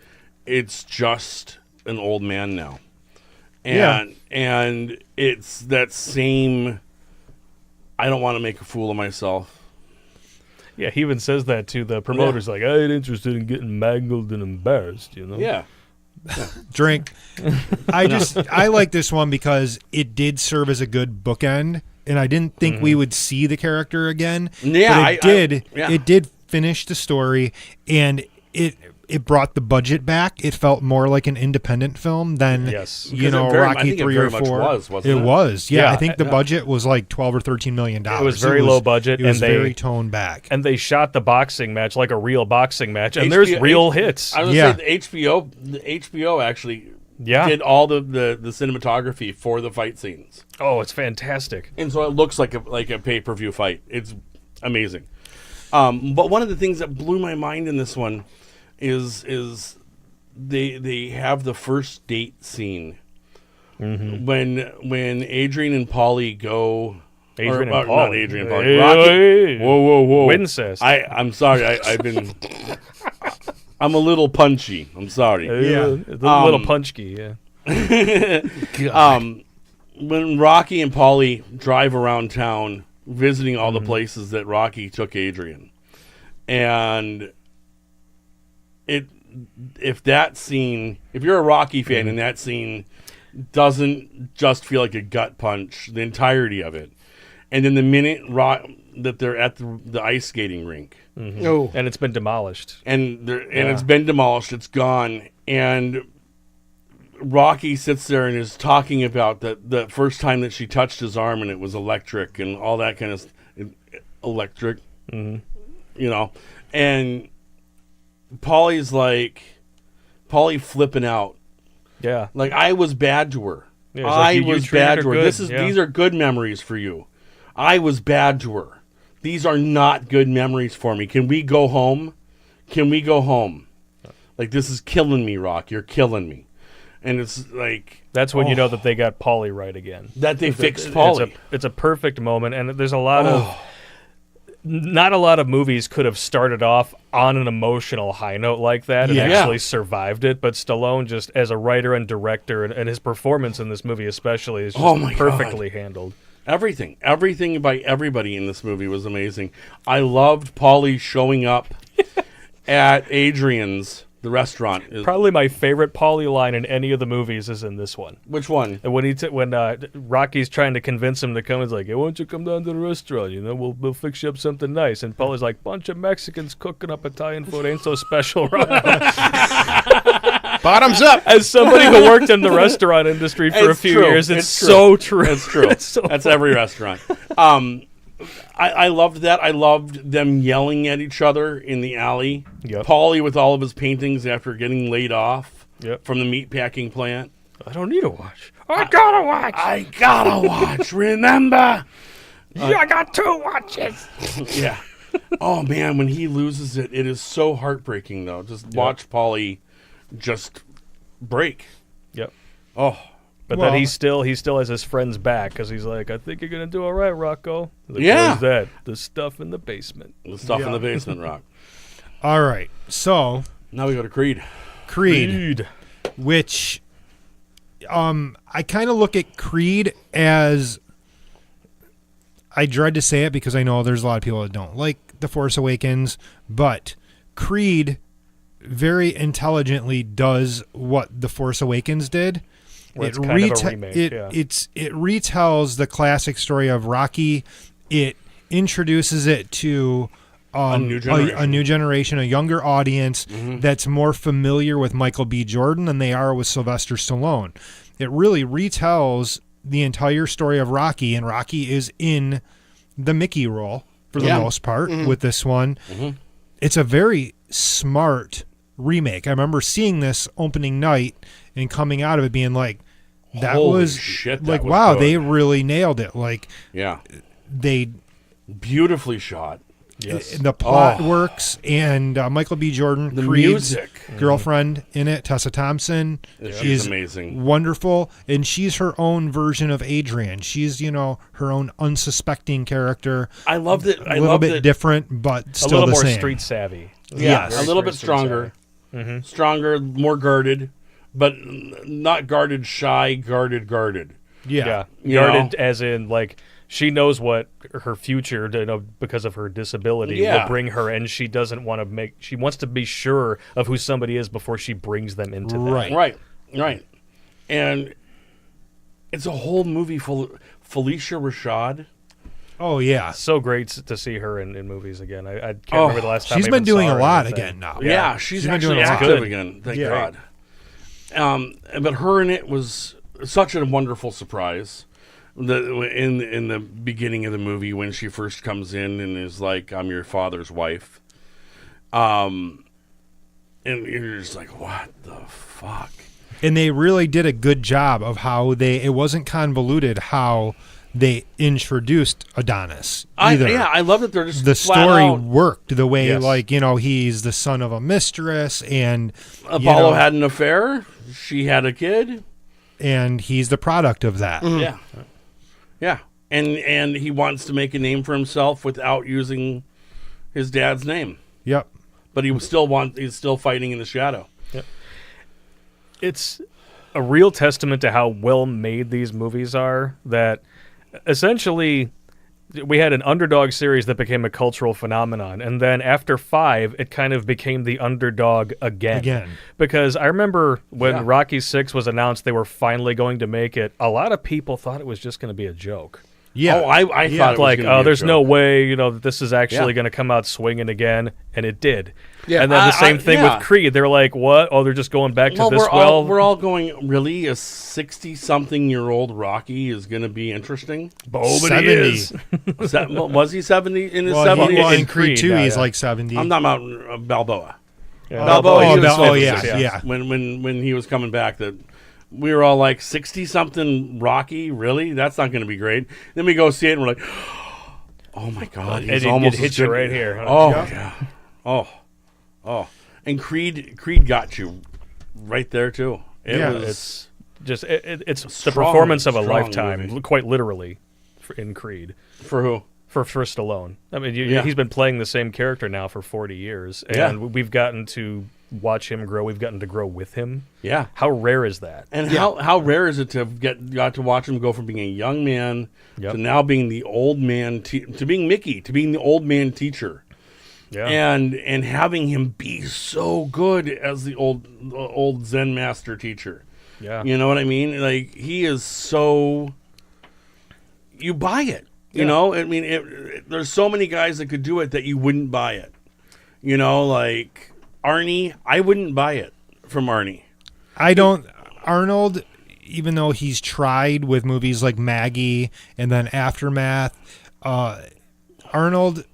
It's just an old man now. And it's that same, I don't want to make a fool of myself. Yeah, he even says that to the promoters, like, I ain't interested in getting mangled and embarrassed, you know? Yeah. Drink. I like this one because it did serve as a good bookend, and I didn't think we would see the character again. Yeah, but it did. yeah. It did finish the story, and it brought the budget back. It felt more like an independent film than Yes. you Because know it very- I Rocky think it 3 very or much 4. wasn't It it? was. Yeah, Yeah. I think the budget was like $12 or $13 million. It was very low budget, It was and they- very toned back. And they shot the boxing match like a real boxing match, and there's real hits. I was Yeah. going to say the HBO actually Yeah. did all the cinematography for the fight scenes. Oh, it's fantastic. And so it looks like a pay-per-view fight. It's amazing. But one of the things that blew my mind in this one is they have the first date scene when Adrian and Paulie go. Adrian or, and not Paulie. Adrian and Paulie. Hey, Rocky. hey. Whoa. Wincest. I'm sorry. I've been. I'm a little punchy. I'm sorry. Yeah. A little punchky, yeah. when Rocky and Paulie drive around town visiting all the places that Rocky took Adrian, and if that scene, if you're a Rocky fan and that scene doesn't just feel like a gut punch, the entirety of it, and then the minute that they're at the ice skating rink, Oh, And it's been demolished. and it's been demolished, it's gone, and Rocky sits there and is talking about the first time that she touched his arm and it was electric and all that kind of electric, you know, and Paulie flipping out. Yeah. Like, I was bad to her. Yeah, it's like, I you was treated bad her to her. good, These are good memories for you. I was bad to her. These are not good memories for me. Can we go home? Can we go home? Like, this is killing me, Rock. You're killing me. And it's like... That's when you know that they got Paulie right again. That they fixed Paulie. It's a perfect moment, and there's a lot of... Not a lot of movies could have started off on an emotional high note like that and Yeah. actually survived it, but Stallone, just as a writer and director, and his performance in this movie especially, is just Oh my God. perfectly handled. Everything by everybody in this movie was amazing. I loved Paulie showing up at Adrian's, the restaurant. Probably my favorite Paulie line in any of the movies is in this one. Which one? And when Rocky's trying to convince him to come, he's like, "Hey, why don't you come down to the restaurant? You know, we'll fix you up something nice." And Paulie's like, "Bunch of Mexicans cooking up Italian food ain't so special, right?" bottoms up. As somebody who worked in the restaurant industry for a It's few true. years, it's It's true. so true. It's true. It's so That's every restaurant. I loved that. I loved them yelling at each other in the alley. Yep. Paulie with all of his paintings after getting laid off Yep. from the meatpacking plant. I don't need a watch. I gotta watch. I gotta watch. Remember? I got 2 watches. Yeah. Oh man, when he loses it, it is so heartbreaking though. Just watch Paulie just break. Yep. Oh, But Well- then he still has his friends back because he's like, "I think you're gonna do all right, Rocco." He's like, Yeah. "What is that? The stuff in the basement." the stuff in the basement, Rock. All right. So, Now we go to Creed. Creed, which I kind of look at Creed as, I dread to say it because I know there's a lot of people that don't like The Force Awakens, but Creed very intelligently does what The Force Awakens did. Where it's kind of a remake, it retells the classic story of Rocky. It introduces it to new generation. a new generation, a younger audience that's more familiar with Michael B. Jordan than they are with Sylvester Stallone. It really retells the entire story of Rocky, and Rocky is in the Mickey role for the most part with this one. It's a very smart remake. I remember seeing this opening night and coming out of it being like, that Holy was shit, that like, was wow, good. they really nailed it. Like, Yeah. they Beautifully shot. Yes. the plot works, and Michael B. Jordan, The Creed's music. girlfriend in it, Tessa Thompson, She's is amazing. wonderful, and she's her own version of Adrian. She's, her own unsuspecting character, I loved it. a little bit different, but A still little the more same. street savvy. Yeah, Yes. a little bit stronger. Stronger, more guarded, but not guarded shy, guarded. Yeah. You Guarded know? as in, like, she knows what her future, because of her disability, Yeah. will bring her, and she doesn't want to she wants to be sure of who somebody is before she brings them into that. Right. And it's a whole movie full of Felicia Rashad. Oh, yeah. So great to see her in movies again. I can't remember the last time She's I been even saw doing her a or lot anything. again now. Yeah, she's been actually doing a lot. active Good. again. Thank Yeah. God. But her in it was such a wonderful surprise. In the beginning of the movie, when she first comes in and is like, "I'm your father's wife," and you're just like, "What the fuck?" And they really did a good job of how it wasn't convoluted how they introduced Adonis either. I love that they're just The flat story out. worked the way, Yes. like, he's the son of a mistress, and Apollo had an affair. She had a kid. and he's the product of that. Yeah, and he wants to make a name for himself without using his dad's name, Yep. but he's still fighting in the shadow. It's a real testament to how well made these movies are. That essentially we had an underdog series that became a cultural phenomenon, and then after 5, it kind of became the underdog again. Because I remember when Rocky 6 was announced, they were finally going to make it. A lot of people thought it was just going to be a joke. Yeah. Oh, I thought it was Like, gonna be a there's joke. no way, that this is actually going to come out swinging again, and it did. Yeah, and then the same thing yeah. with Creed. They're like, what? Oh, they're just going back to Well, this. we're all going. Really, a 60-something-year-old Rocky is going to be interesting. Oh, but 70. he is. Was he 70 in his Well, 70s? in in Creed Creed, 2, yeah, he's yeah. like 70. I'm talking about Balboa. Yeah. Balboa. He was Oh, 50, yeah, 60. yeah. When he was coming back, that we were all like 60-something Rocky. Really, that's not going to be great. Then we go see it, and we're like, oh my god, And he's he almost hit as you good. right here. Oh yeah. Oh. And Creed got you right there too. It Yeah, was It's the Strong, performance of a strong lifetime, movie. quite literally, in Creed. for who? For Stallone. I mean, Yeah. he's been playing the same character now for 40 years, and Yeah. we've gotten to watch him grow. We've gotten to grow with him. Yeah. How rare is that? And how rare is it to have got to watch him go from being a young man Yep. to now being the old man to being Mickey, to being the old man teacher. Yeah. And having him be so good as the old Zen master teacher. Yeah. You know what I mean? Like, he is so... You buy it. You know? I mean, there's so many guys that could do it that you wouldn't buy it. You know, like Arnie, I wouldn't buy it from Arnie. Arnold, even though he's tried with movies like Maggie and then Aftermath, Arnold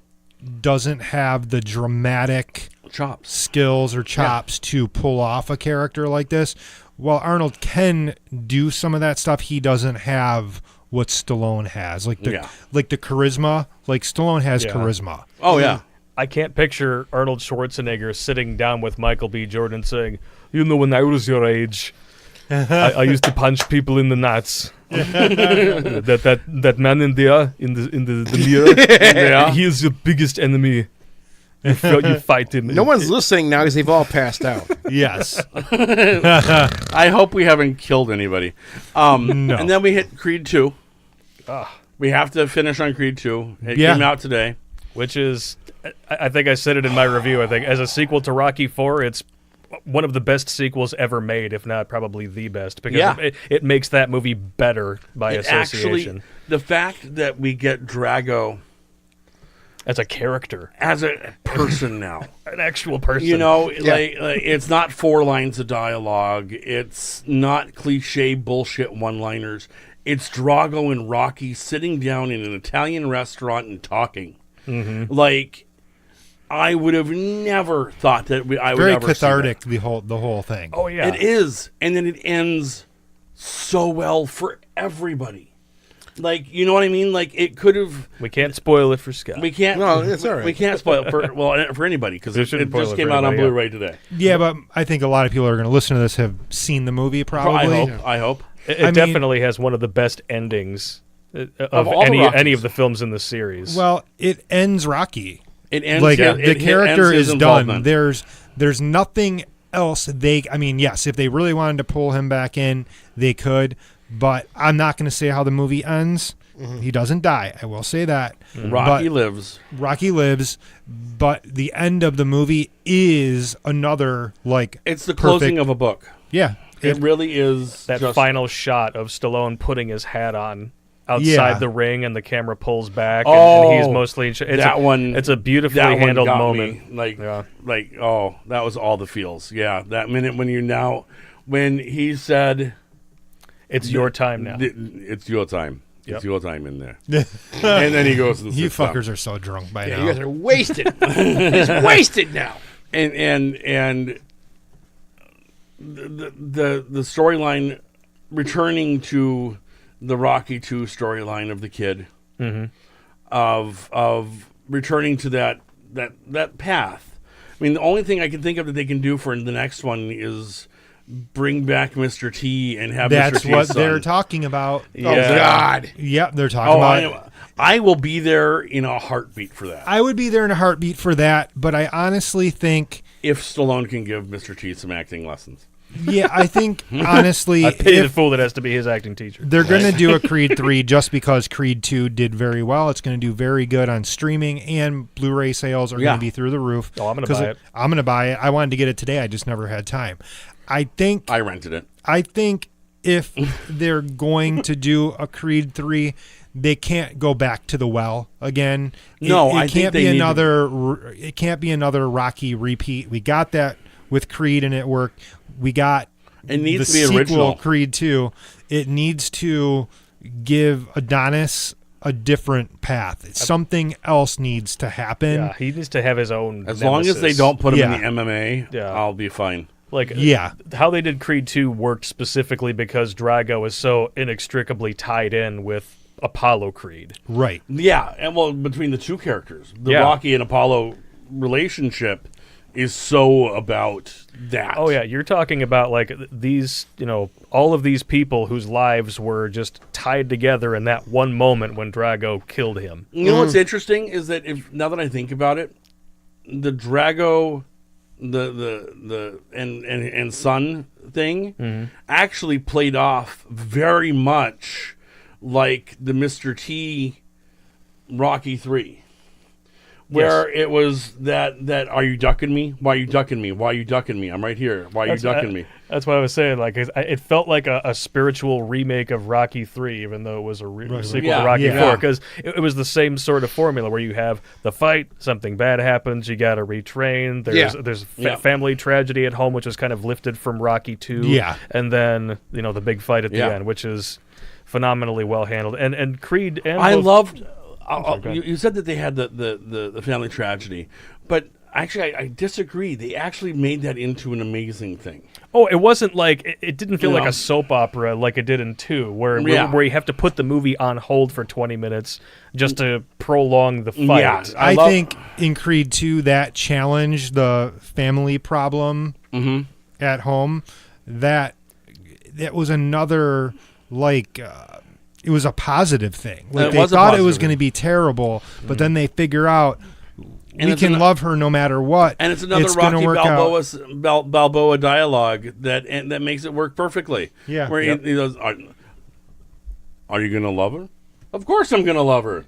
doesn't have the dramatic Chops. skills or chops to pull off a character like this. While Arnold can do some of that stuff, he doesn't have what Stallone has. Like the charisma. Like Stallone has charisma. Oh, yeah. I can't picture Arnold Schwarzenegger sitting down with Michael B. Jordan saying, when I was your age, I used to punch people in the nuts. that man in there, in the mirror, he is your biggest enemy. You fight him. No one's listening now because they've all passed out. Yes. I hope we haven't killed anybody. No. And then we hit Creed 2. We have to finish on Creed 2. It came out today. Which is, I think I said it in my review, I think, as a sequel to Rocky 4, it's one of the best sequels ever made, if not probably the best, because it makes that movie better by association. Actually, the fact that we get Drago as a character, as a person now, an actual person. you know, like it's not 4 lines of dialogue. It's not cliche bullshit one-liners. It's Drago and Rocky sitting down in an Italian restaurant and talking. Mm-hmm. Like, I would have never thought that I would Very ever cathartic, see that. the whole thing. Oh, yeah. It is. And then it ends so well for everybody. Like, you know what I mean? Like, it could have... We can't spoil it for Scott. We can't... No, it's all right. We can't spoil it for anybody, because We it shouldn't spoil just it came for out on anybody, Blu-ray today. Yeah, but I think a lot of people are going to listen to this have seen the movie probably. I hope. It definitely has one of the best endings of all the Rockies. any of the films in the series. Well, it ends Rocky. It ends... Like yeah, the it character ends his is done. involvement. There's nothing else yes, if they really wanted to pull him back in, they could, but I'm not going to say how the movie ends. He doesn't die. I will say that. Rocky lives. Rocky lives, but the end of the movie is another It's the closing of a book. Yeah. It really is. that just, final shot of Stallone putting his hat on outside Yeah. the ring, and the camera pulls back, Oh, and he's mostly in it's a beautifully that one handled got moment. me. That was all the feels. Yeah, that minute when he said, It's your time now. It's your time. Yep. It's your time in there. And then he goes and You sits down. fuckers are so drunk by You now. guys are wasted. He's wasted now. And the storyline, returning to the Rocky 2 storyline of the kid, of returning to that path. I mean, the only thing I can think of that they can do for the next one is bring back Mr. T and have Mr. That's T's what son. they're talking about. Oh, God. Yep, they're talking about. I will be there in a heartbeat for that. I would be there in a heartbeat for that, but I honestly think If Stallone can give Mr. T some acting lessons. Yeah, I think honestly, I pity the if fool that has to be his acting teacher. they're going to do a Creed 3 just because Creed 2 did very well. It's going to do very good on streaming, and Blu-ray sales are Yeah. going to be through the roof. Oh, I'm gonna buy it. I'm going to buy it. I wanted to get it today. I just never had time. I think rented it. if they're going to do a Creed 3, they can't go back to the well again. No, it I think can't they be need to- another. It can't be another Rocky repeat. We got that with Creed, and it worked. We got It needs the to be sequel, original. Creed 2. It needs to give Adonis a different path. Something else needs to happen. Yeah, he needs to have his own. As long as they nemesis. don't put him Yeah. in the MMA, Yeah. I'll be fine. Like, Yeah. how they did Creed 2 worked specifically because Drago is so inextricably tied in with Apollo Creed. Right. Yeah, and well, between the two characters, the Yeah. Rocky and Apollo relationship is so about that. Oh yeah, you're talking about like these, all of these people whose lives were just tied together in that one moment when Drago killed him. You know what's interesting is that now that I think about it, the Drago, the and son thing actually played off very much like the Mr. T Rocky 3. Where it was that are you ducking me? Why are you ducking me? Why are you ducking me? I'm right here. Why are you ducking me? That's what I was saying. Like it felt like a spiritual remake of Rocky 3, even though it was a sequel Yeah. to Rocky Yeah. 4, because it was the same sort of formula where you have the fight, something bad happens, you got to retrain. There's family tragedy at home, which is kind of lifted from Rocky 2. Yeah. And then the big fight at the Yeah. end, which is phenomenally well handled. And Creed and I both- loved. sorry, go ahead. You said that they had the family tragedy, but actually I disagree. They actually made that into an amazing thing. Oh, it wasn't like it didn't feel like No. a soap opera like it did in 2, where you have to put the movie on hold for 20 minutes just to prolong the fight. Yeah. I love- think in Creed 2 that challenged the family problem at home. That was another it was a positive thing. Like It they was a thought it positive was going to thing. be terrible, but then they figure out we it's can an- love her no matter what. And it's another gonna Rocky work out. Balboa dialogue that makes it work perfectly. Yeah. Where Yep. he goes, are you going to love her? Of course I'm going to love her.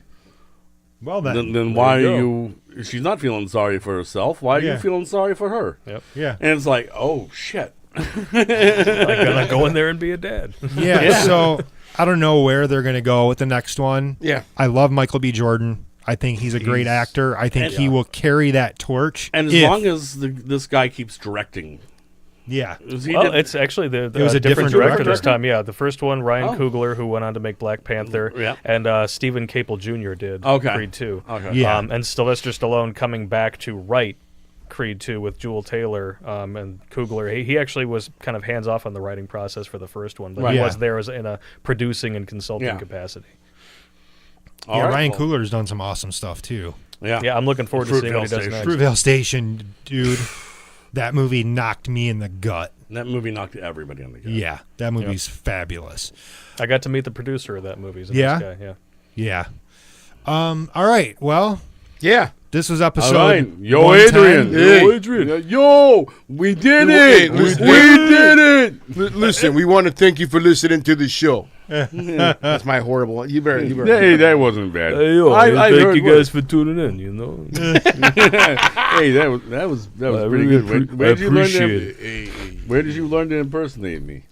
Well then, Then why you are go. you... She's not feeling sorry for herself. Why are Yeah. you feeling sorry for her? yeah. And it's like, oh, shit. Like, gonna go in there and be a dad. Yeah, so I don't know where they're going to go with the next one. Yeah. I love Michael B. Jordan. I think he's a great actor. I think he will carry that torch. And as long as this guy keeps directing... yeah, Well, it's actually the was a different director director? this time. Yeah, the first one, Ryan Oh. Coogler, who went on to make Black Panther, Yeah. and Stephen Caple Jr. did Okay. Creed 2. Okay. Yeah. And Sylvester Stallone coming back to write Creed 2 with Jewel Taylor and Coogler. He actually was kind of hands off on the writing process for the first one, but Right. he Yeah. was there as in a producing and consulting Yeah. capacity. All yeah. right, Ryan well, Coogler's done some awesome stuff too. Yeah. Yeah, I'm looking forward to seeing what he does Fruitvale next. Fruitvale Station, dude. That movie knocked me in the gut. That movie knocked everybody on the gut. Yeah, that movie's fabulous. I got to meet the producer of that movie. He's a Yeah? nice guy, yeah. Yeah. All right. Well, Yeah. this was episode. All right. Yo, 110. Adrian. Hey. Yo, Adrian. Yo, we did Hey, it. listen- We did it. Listen, we want to thank you for listening to the show. That's my horrible. You better. Hey, that wasn't bad. Hey, yo, I thank heard you what- guys for tuning in, Hey, that was I pretty really good. Where did you learn appreciate to? Where did you learn to impersonate me?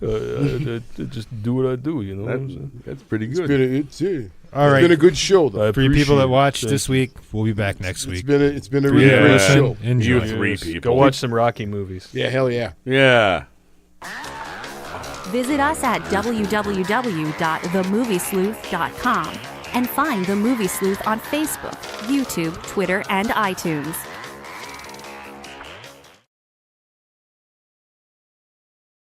just do what I do, you know. That's pretty It's good. All right. been a good show though. For you people that watched Thank this week, we'll be back next week. It's been a really Yeah. great Listen, show. enjoy. You three people. Go watch some Rocky movies. Yeah, hell yeah. Yeah. Visit us at www.themoviesleuth.com and find The Movie Sleuth on Facebook, YouTube, Twitter, and iTunes.